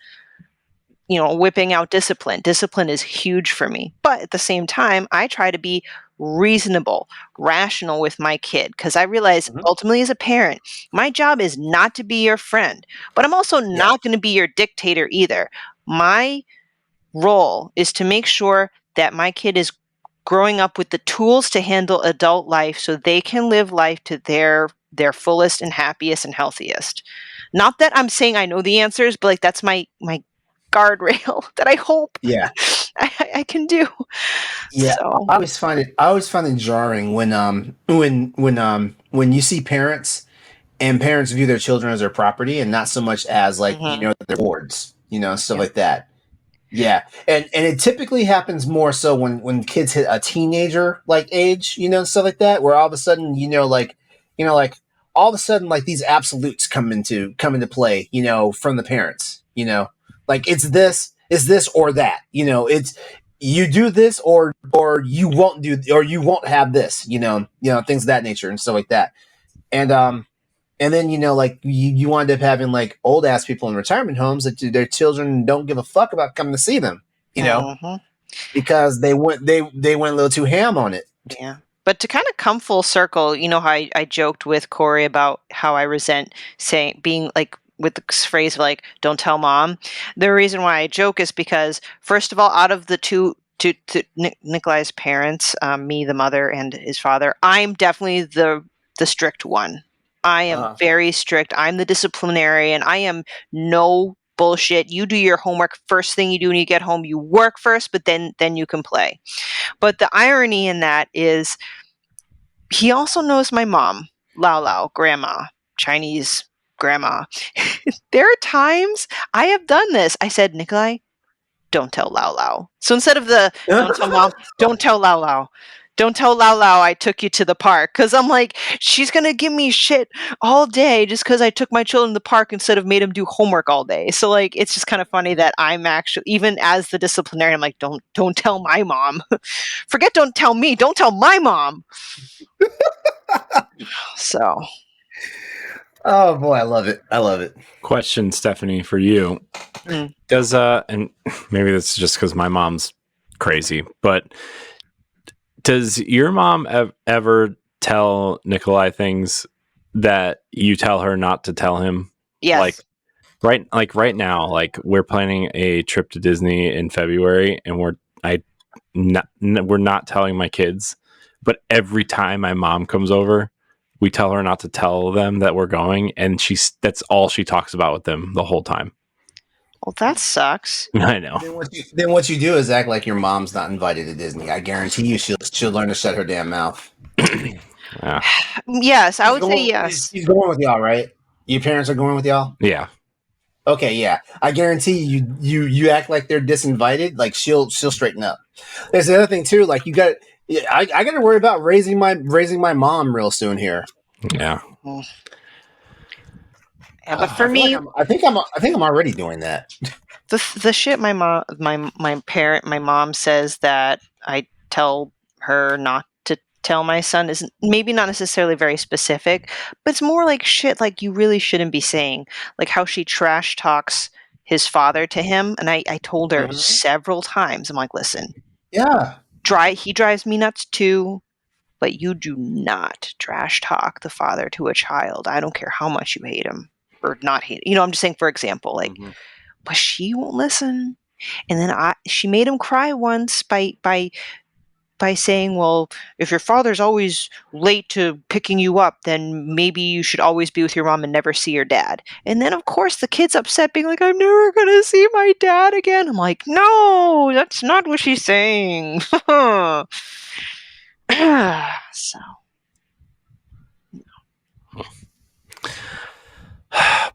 whipping out discipline. Discipline is huge for me. But at the same time, I try to be reasonable, rational with my kid because I realize Mhm. ultimately as a parent, my job is not to be your friend, but I'm also Yeah. not going to be your dictator either. My role is to make sure that my kid is growing up with the tools to handle adult life so they can live life to their fullest and happiest and healthiest. Not that I'm saying I know the answers, but like that's my guardrail that I hope Yeah. I can do. Yeah, So I always find it jarring when you see parents and parents view their children as their property and not so much as like mhm, their wards, stuff yeah. like that. Yeah, and it typically happens more so when kids hit a teenager like age, stuff like that, where all of a sudden like all of a sudden, like these absolutes come into play, you know, from the parents, you know, like it's this or that, you know, it's you do this or you won't do or you won't have this, you know, things of that nature and stuff like that. And then, you know, like you wind up having like old ass people in retirement homes that their children don't give a fuck about coming to see them, you know, because they went a little too ham on it. Yeah. But to kind of come full circle, you know how I joked with Corey about how I resent being like with the phrase of like, don't tell mom. The reason why I joke is because, first of all, out of the two Nikolai's parents, me, the mother, and his father, I'm definitely the strict one. I am very strict. I'm the disciplinarian. I am no bullshit. You do your homework first thing you do when you get home. You work first, but then you can play. But the irony in that is he also knows my mom, Lao Lao, grandma, Chinese grandma. There are times I have done this. I said, Nikolai, don't tell Lao Lao. So instead of the don't tell mom, don't tell Lao Lao. Don't tell Lao Lao I took you to the park. Because I'm like, she's going to give me shit all day just because I took my children to the park instead of made them do homework all day. So like, it's just kind of funny that I'm actually, even as the disciplinarian, I'm like, don't tell my mom. Forget don't tell me. Don't tell my mom. So. Oh boy, I love it. I love it. Question, Stephanie, for you. Does and maybe that's just because my mom's crazy, but does your mom ever tell Nikolai things that you tell her not to tell him? Yes. Right now, like we're planning a trip to Disney in February, and we're not telling my kids, but every time my mom comes over, we tell her not to tell them that we're going, and that's all she talks about with them the whole time. Well, that sucks. I know. Then what you do is act like your mom's not invited to Disney. I guarantee you she'll learn to shut her damn mouth. Yeah. Yes, I would say yes. She's going with y'all, right? Your parents are going with y'all? Yeah. Okay, yeah. I guarantee you act like they're disinvited, like she'll straighten up. There's the other thing too, like I got to worry about raising my mom real soon here. Yeah. Yeah, but for me, I think I'm already doing that. The shit my mom says that I tell her not to tell my son is maybe not necessarily very specific, but it's more like shit like you really shouldn't be saying, like how she trash talks his father to him, and I told her several times. I'm like, listen, yeah, he drives me nuts too. But you do not trash talk the father to a child. I don't care how much you hate him or not hate. You know, I'm just saying, for example, like, but she won't listen. And then she made him cry once by saying, well, if your father's always late to picking you up, then maybe you should always be with your mom and never see your dad. And then, of course, the kid's upset, being like, I'm never going to see my dad again. I'm like, no, that's not what she's saying. So.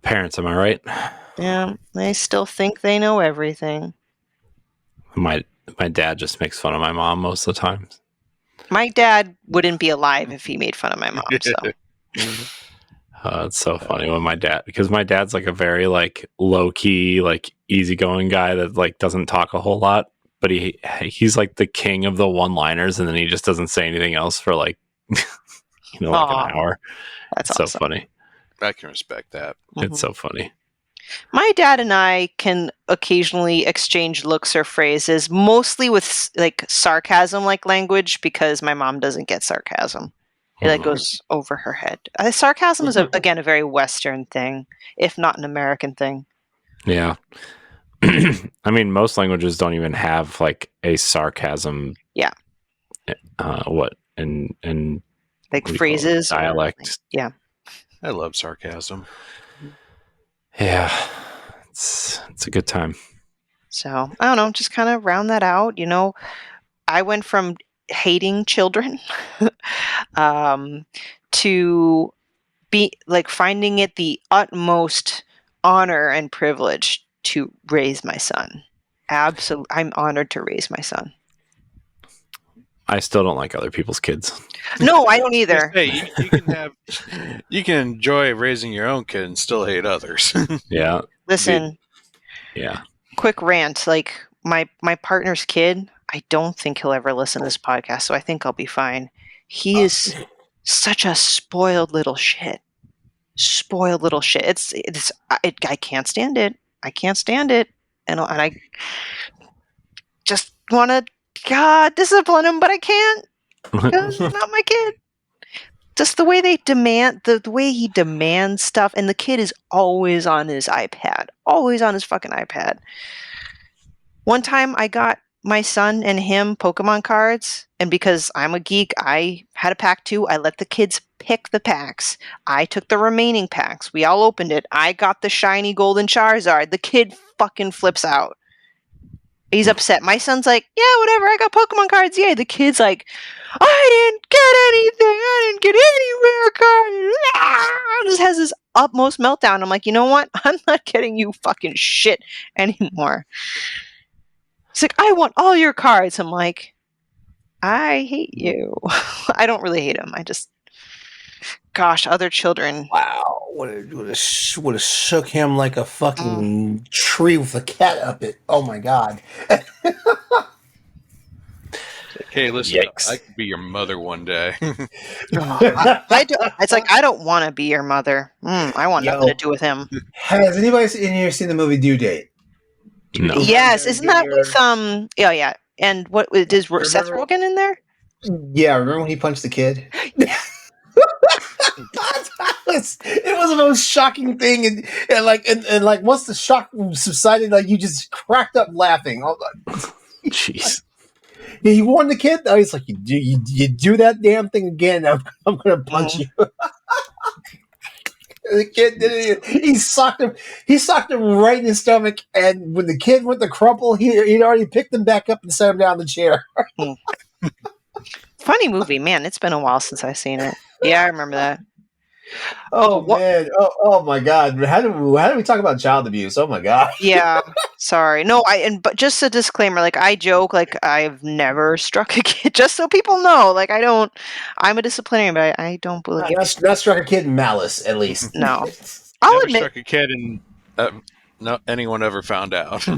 Parents, am I right? Yeah, they still think they know everything. My dad just makes fun of my mom most of the time. My dad wouldn't be alive if he made fun of my mom. So it's so funny when my dad's like a very like low key, like easygoing guy that like doesn't talk a whole lot, but he's like the king of the one-liners, and then he just doesn't say anything else for like like an hour. That's awesome. So funny. I can respect that. It's so funny. My dad and I can occasionally exchange looks or phrases, mostly with like sarcasm like language, because my mom doesn't get sarcasm. It like goes over her head. Sarcasm is again a very Western thing, if not an American thing. Yeah. I mean, most languages don't even have like a sarcasm. Yeah. What and like phrases, dialect. Yeah. I love sarcasm. Yeah, it's a good time. So I don't know, just kind of round that out. You know, I went from hating children to be like finding it the utmost honor and privilege to raise my son. Absolutely, I'm honored to raise my son. I still don't like other people's kids. No, I don't either. Hey, you can enjoy raising your own kid and still hate others. Yeah. Listen, Yeah. quick rant. Like my partner's kid, I don't think he'll ever listen to this podcast, so I think I'll be fine. He is such a spoiled little shit. Spoiled little shit. I can't stand it. I can't stand it, and I just want to discipline him, but I can't because he's not my kid. Just the way they demand, the way he demands stuff, and the kid is always on his iPad, always on his fucking iPad. One time I got my son and him Pokemon cards, and because I'm a geek, I had a pack too. I let the kids pick the packs. I took the remaining packs. We all opened it. I got the shiny golden Charizard. The kid fucking flips out. He's upset. My son's like, yeah, whatever. I got Pokemon cards. Yay. The kid's like, I didn't get anything. I didn't get any rare cards. Ah! Just has his utmost meltdown. I'm like, you know what? I'm not getting you fucking shit anymore. He's like, I want all your cards. I'm like, I hate you. I don't really hate him. I just, gosh, other children. Wow, would have shook him like a fucking tree with a cat up it. Oh my god. Hey, listen, Yikes. I could be your mother one day. It's like, I don't want to be your mother. I want nothing to do with him. Has anybody in here seen the movie Due Date? No. Yes, isn't that with yeah, and what is Seth Rogen in there? Yeah, remember when he punched the kid? It was the most shocking thing, and like once the shock subsided, like you just cracked up laughing. Jeez. Yeah, he warned the kid. He's like, you do that damn thing again, I'm gonna punch you. The kid did it. He socked him. He socked him right in his stomach. And when the kid went to crumple, he'd already picked him back up and set him down the chair. Funny movie, man. It's been a while since I've seen it. Yeah, I remember that. Man! Oh my God! How do we talk about child abuse? Oh my God! Yeah, sorry. No, but just a disclaimer. Like I joke, like I've never struck a kid. Just so people know, like I don't. I'm a disciplinarian, but I don't believe. Not struck a kid in malice, at least. No, I'll Never admit. struck a kid, and no anyone ever found out.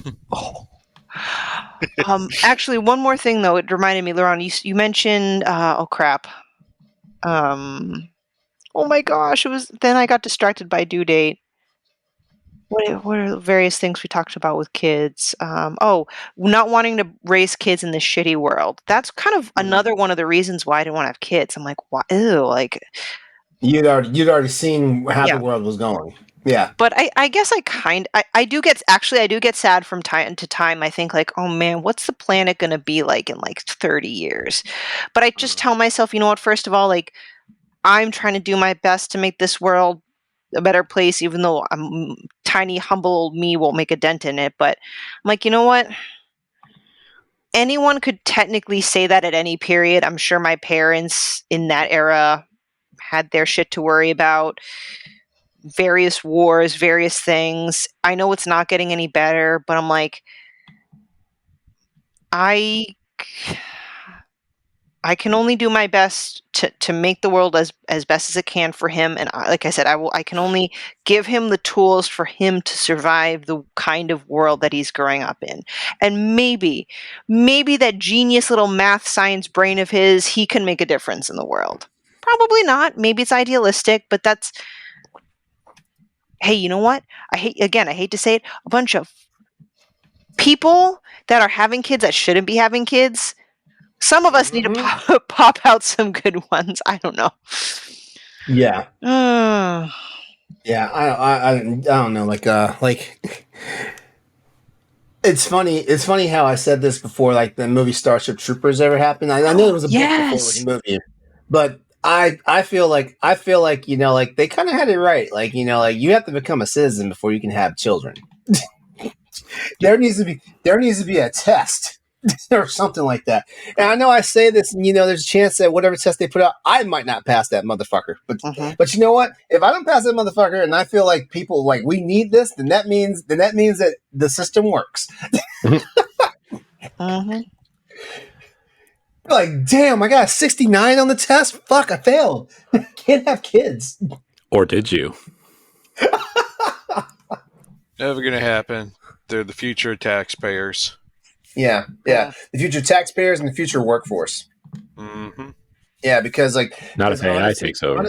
Actually, one more thing though. It reminded me, LeRon. You mentioned. Oh crap. Oh my gosh! It was. Then I got distracted by Due Date. What are the various things we talked about with kids? Not wanting to raise kids in this shitty world. That's kind of another one of the reasons why I didn't want to have kids. I'm like, why? Ew, like you'd already seen how the world was going. Yeah. But I guess I do get sad from time to time. I think like, oh man, what's the planet going to be like in like 30 years? But I just tell myself, you know what? First of all, like I'm trying to do my best to make this world a better place, even though tiny, humble me won't make a dent in it. But I'm like, you know what? Anyone could technically say that at any period. I'm sure my parents in that era had their shit to worry about. Various wars, various things. I know it's not getting any better, but I'm like, I can only do my best to make the world as best as it can for him. And like I said, I can only give him the tools for him to survive the kind of world that he's growing up in. And maybe that genius little math science brain of his, he can make a difference in the world. Probably not. Maybe it's idealistic, but that's, hey, you know what? I hate to say it, a bunch of people that are having kids that shouldn't be having kids. Some of us need to pop out some good ones. I don't know. Yeah. Yeah. I don't know. Like it's funny. It's funny how I said this before. Like the movie Starship Troopers ever happened. I know it was a book before it was a movie, but I feel like like they kind of had it right. Like like you have to become a citizen before you can have children. There needs to be a test. Or something like that. And I know I say this, and there's a chance that whatever test they put out, I might not pass that motherfucker. But you know what? If I don't pass that motherfucker, and I feel like people like we need this, then that means that the system works. Like, damn, I got a 69 on the test. Fuck, I failed. Can't have kids. Or did you? Never gonna happen. They're the future taxpayers. Yeah. The future taxpayers and the future workforce. Mm-hmm. Yeah, because not if AI takes over.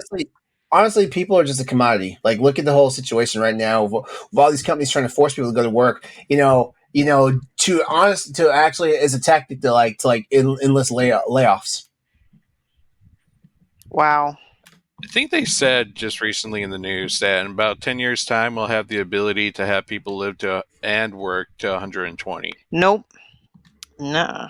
Honestly, people are just a commodity. Like, look at the whole situation right now with all these companies trying to force people to go to work. To actually as a tactic to enlist layoffs. Wow. I think they said just recently in the news that in about 10 years' time, we'll have the ability to have people live to and work to 120. Nope. Nah.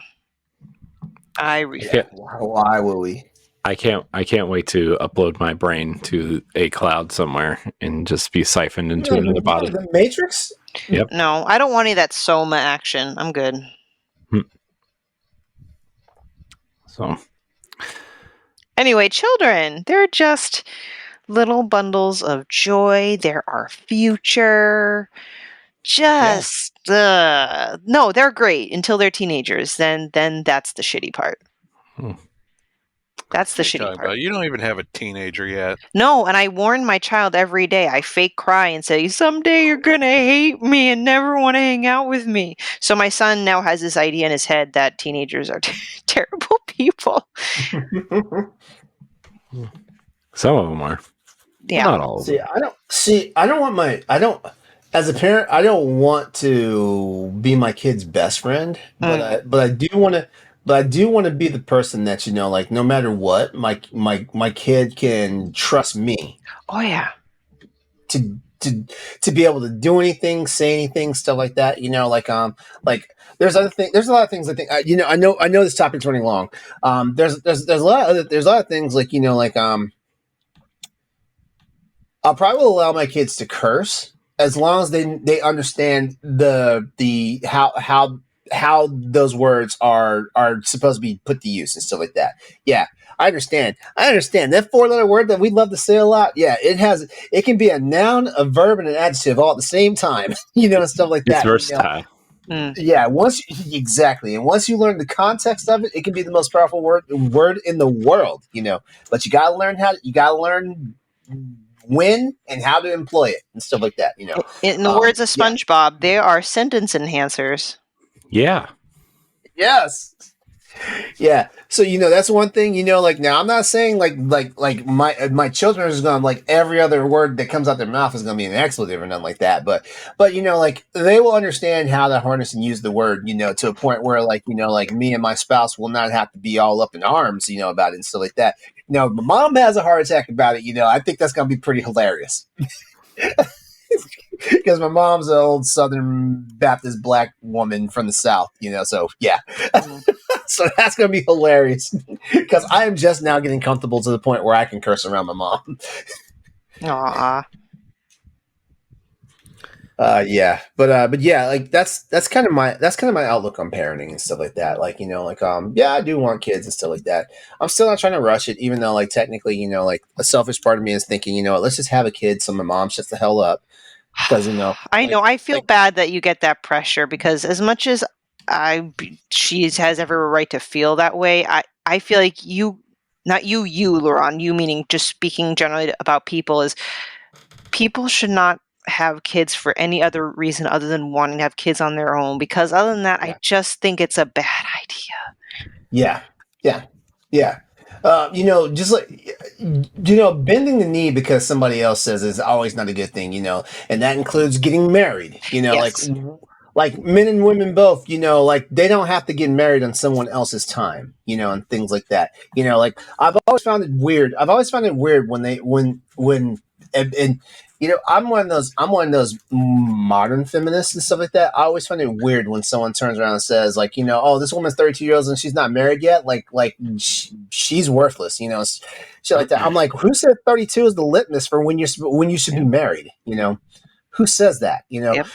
I refuse. Why will we? I can't wait to upload my brain to a cloud somewhere and just be siphoned into another body. The Matrix? Yep. No, I don't want any of that Soma action. I'm good. So anyway, children, they're just little bundles of joy. They're our future. No, they're great until they're teenagers. Then that's the shitty part. That's the shitty part. You don't even have a teenager yet. No, and I warn my child every day. I fake cry and say, someday you're going to hate me and never want to hang out with me. So my son now has this idea in his head that teenagers are terrible people. some of them are. Yeah. Not all of them. As a parent, I don't want to be my kid's best friend, but I do want to be the person that no matter what, my kid can trust me. Oh yeah. To be able to do anything, say anything, stuff like that. There's a lot of things I think. I know this topic's running long. There's a lot of things I'll probably allow my kids to curse as long as they understand the how those words are supposed to be put to use and stuff like that. Yeah, I understand. That 4-letter word that we love to say a lot. Yeah, it can be a noun, a verb, and an adjective all at the same time. And stuff like that. It's versatile. Yeah, and once you learn the context of it, it can be the most powerful word in the world. But you gotta learn when and how to employ it and stuff like that. In the words of SpongeBob, they are sentence enhancers. Yeah. Yes. Yeah. So that's one thing. Now I'm not saying like my children is gonna every other word that comes out their mouth is gonna be an expletive or nothing like that. But they will understand how to harness and use the word. To a point where me and my spouse will not have to be all up in arms. About it and stuff like that. My mom has a heart attack about it. I think that's gonna be pretty hilarious. Because my mom's an old Southern Baptist black woman from the South, so yeah. So that's going to be hilarious because I am just now getting comfortable to the point where I can curse around my mom. Aww. Yeah, but yeah, that's kind of my outlook on parenting and stuff like that. Yeah, I do want kids and stuff like that. I'm still not trying to rush it, even though technically, a selfish part of me is thinking, let's just have a kid so my mom shuts the hell up. Because I know I feel bad that you get that pressure because as much as she has every right to feel that way, I feel like not you, LeRon, you meaning just speaking generally about people, is people should not have kids for any other reason other than wanting to have kids on their own. Because other than that, I just think it's a bad idea. Yeah. Just bending the knee because somebody else says is always not a good thing, and that includes getting married, Yes. like men and women both, they don't have to get married on someone else's time, and things like that. I've always found it weird. I'm one of those modern feminists and stuff like that. I always find it weird when someone turns around and says oh, this woman's 32 years old and she's not married yet. She's worthless, shit like that. I'm like, who said 32 is the litmus for when you should be married? Who says that? Yep.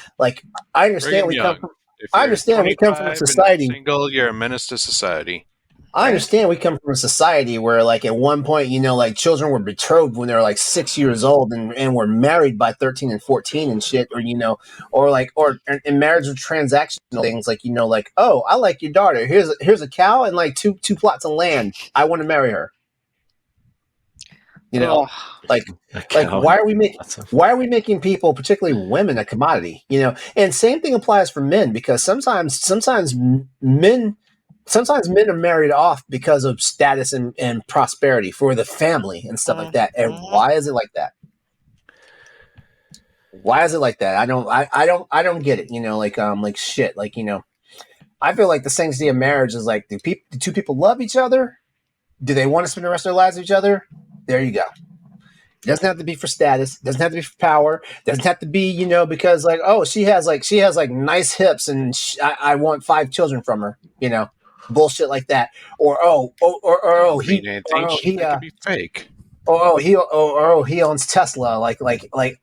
I understand we come from. I understand we come from a society. Single, you're a menace to society. I understand we come from a society where, like, at one point, like, children were betrothed when they were like 6 years old and were married by 13 and 14 and shit, or in marriage or transactional things, like, like, oh, I like your daughter. Here's a cow and like two plots of land. I want to marry her. Like why are we making people, particularly women, a commodity? And same thing applies for men, because sometimes men are married off because of status and prosperity for the family and stuff like that. And why is it like that? Why is it like that? I don't get it. Like shit. Like, I feel like the sanctity of marriage is like, do two people love each other? Do they want to spend the rest of their lives with each other? There you go. It doesn't have to be for status. It doesn't have to be for power. It doesn't have to be, because like, oh, she has nice hips and I want 5 children from her. Bullshit like that. Or he could be fake. He owns Tesla. Like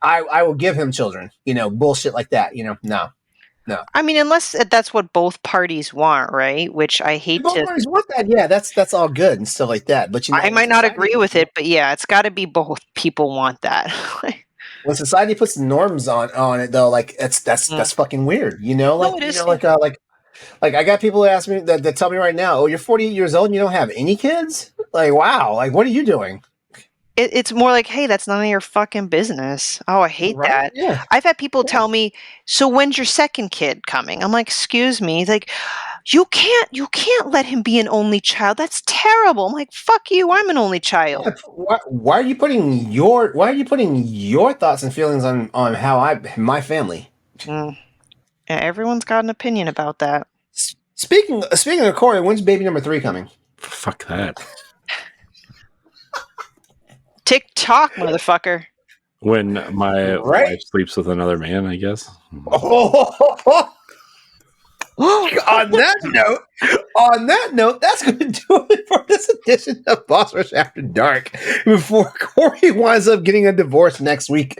I will give him children. Bullshit like that. No. I mean, unless that's what both parties want, right? Which I hate both parties want that. Yeah, that's all good and stuff like that. But I might not agree with it, but yeah, it's got to be both people want that. When society puts norms on it, though, like that's fucking weird. It is. Like I got people that ask me that tell me right now, oh, you're 48 years old and you don't have any kids? Like, wow, like what are you doing? It's more like, hey, that's none of your fucking business. Oh, I hate that. Yeah. I've had people tell me, so when's your second kid coming? I'm like, excuse me. He's like, you can't let him be an only child. That's terrible. I'm like, fuck you. I'm an only child. Yeah, why are you putting your thoughts and feelings on how my family? Yeah, everyone's got an opinion about that. Speaking of Corey, when's baby number 3 coming? Fuck that. TikTok, motherfucker. When my wife sleeps with another man, I guess. On that note, that's going to do it for this edition of Boss Rush After Dark. Before Corey winds up getting a divorce next week.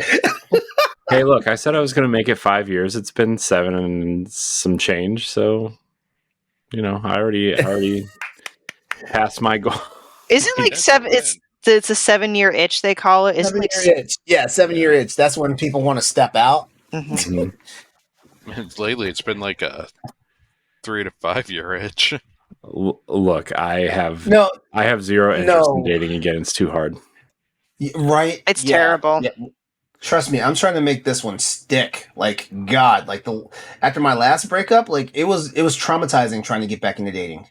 Hey, look, I said I was going to make it 5 years. It's been 7 and some change, so I already passed my goal. Isn't like 7? It's a 7-year itch, they call it. Isn't like 7-year itch? Yeah, 7-year itch. That's when people want to step out. Mm-hmm. Lately, it's been like a 3 to 5 year itch. Look, I have zero interest in dating again. It's too hard. Right? It's terrible. Yeah. Trust me, I'm trying to make this one stick. Like, God, like after my last breakup, like it was traumatizing trying to get back into dating.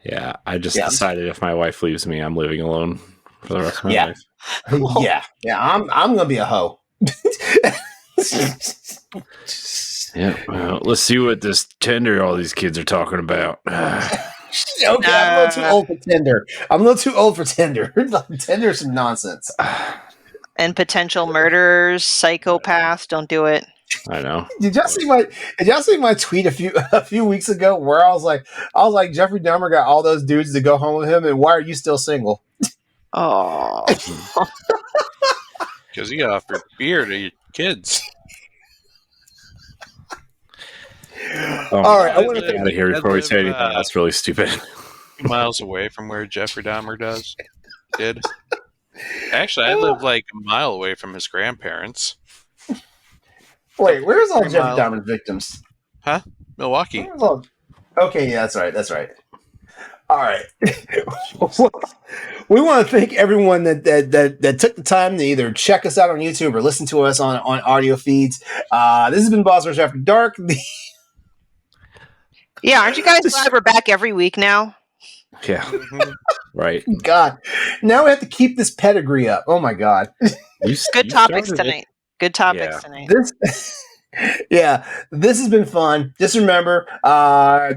Yeah, I just decided if my wife leaves me, I'm living alone for the rest of my life. Yeah, I'm gonna be a hoe. Yeah, well, let's see what this Tinder all these kids are talking about. Okay, I'm a little too old for Tinder. Tinder's some nonsense. And potential murderers, psychopaths, don't do it. I know. Did y'all see my tweet a few weeks ago where I was like Jeffrey Dahmer got all those dudes to go home with him, and why are you still single? Oh, because he offered beer to your kids. All right, I want to get out of here before we say anything. That's really stupid. Miles away from where Jeffrey Dahmer did. Actually, I live like a mile away from his grandparents. Wait, where's all Jeffrey Dahmer's victims? Huh? Milwaukee. Okay, yeah, that's right. All right. We want to thank everyone that took the time to either check us out on YouTube or listen to us on audio feeds. This has been Boss Rush After Dark. Yeah, aren't you guys glad we're back every week now? Yeah. Right. God. Now we have to keep this pedigree up. Oh my God. Good topics tonight. Good topics tonight. This has been fun. Just remember,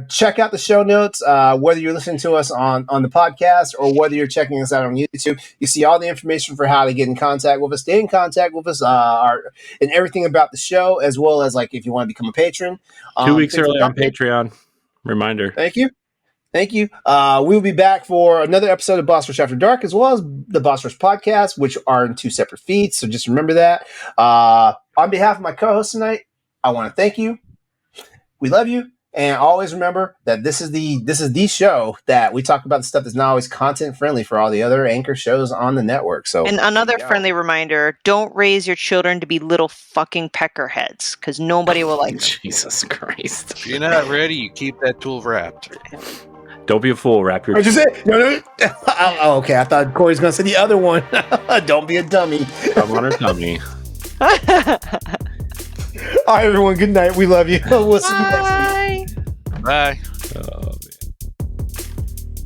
check out the show notes, whether you're listening to us on the podcast or whether you're checking us out on YouTube. You see all the information for how to get in contact with us, stay in contact with us, and everything about the show, as well as like if you want to become a patron. 2 weeks early on Patreon. Reminder. Thank you. We'll be back for another episode of Boss Rush After Dark, as well as the Boss Rush podcast, which are in 2 separate feeds. So just remember that. On behalf of my co-host tonight, I want to thank you. We love you, And always remember that this is the show that we talk about the stuff that's not always content friendly for all the other anchor shows on the network. So, and another friendly reminder: don't raise your children to be little fucking peckerheads, because nobody will like them. Jesus Christ! If you're not ready, you keep that tool wrapped. Don't be a fool. Wrap your. I just say no. Oh, okay, I thought Corey's gonna say the other one. Don't be a dummy. I'm on her tummy. All right, everyone. Good night. We love you. We'll see you next week. Bye. Oh, man.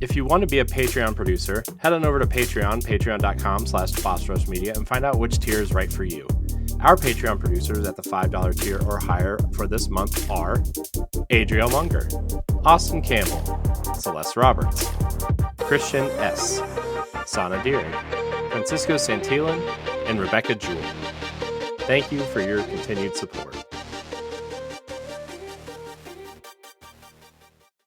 If you want to be a Patreon producer, head on over to patreon.com/BossRushMedia and find out which tier is right for you. Our Patreon producers at the $5 tier or higher for this month are Adriel Munger, Austin Campbell, Celeste Roberts, Christian S., Sana Deering, Francisco Santillan, and Rebecca Jewell. Thank you for your continued support.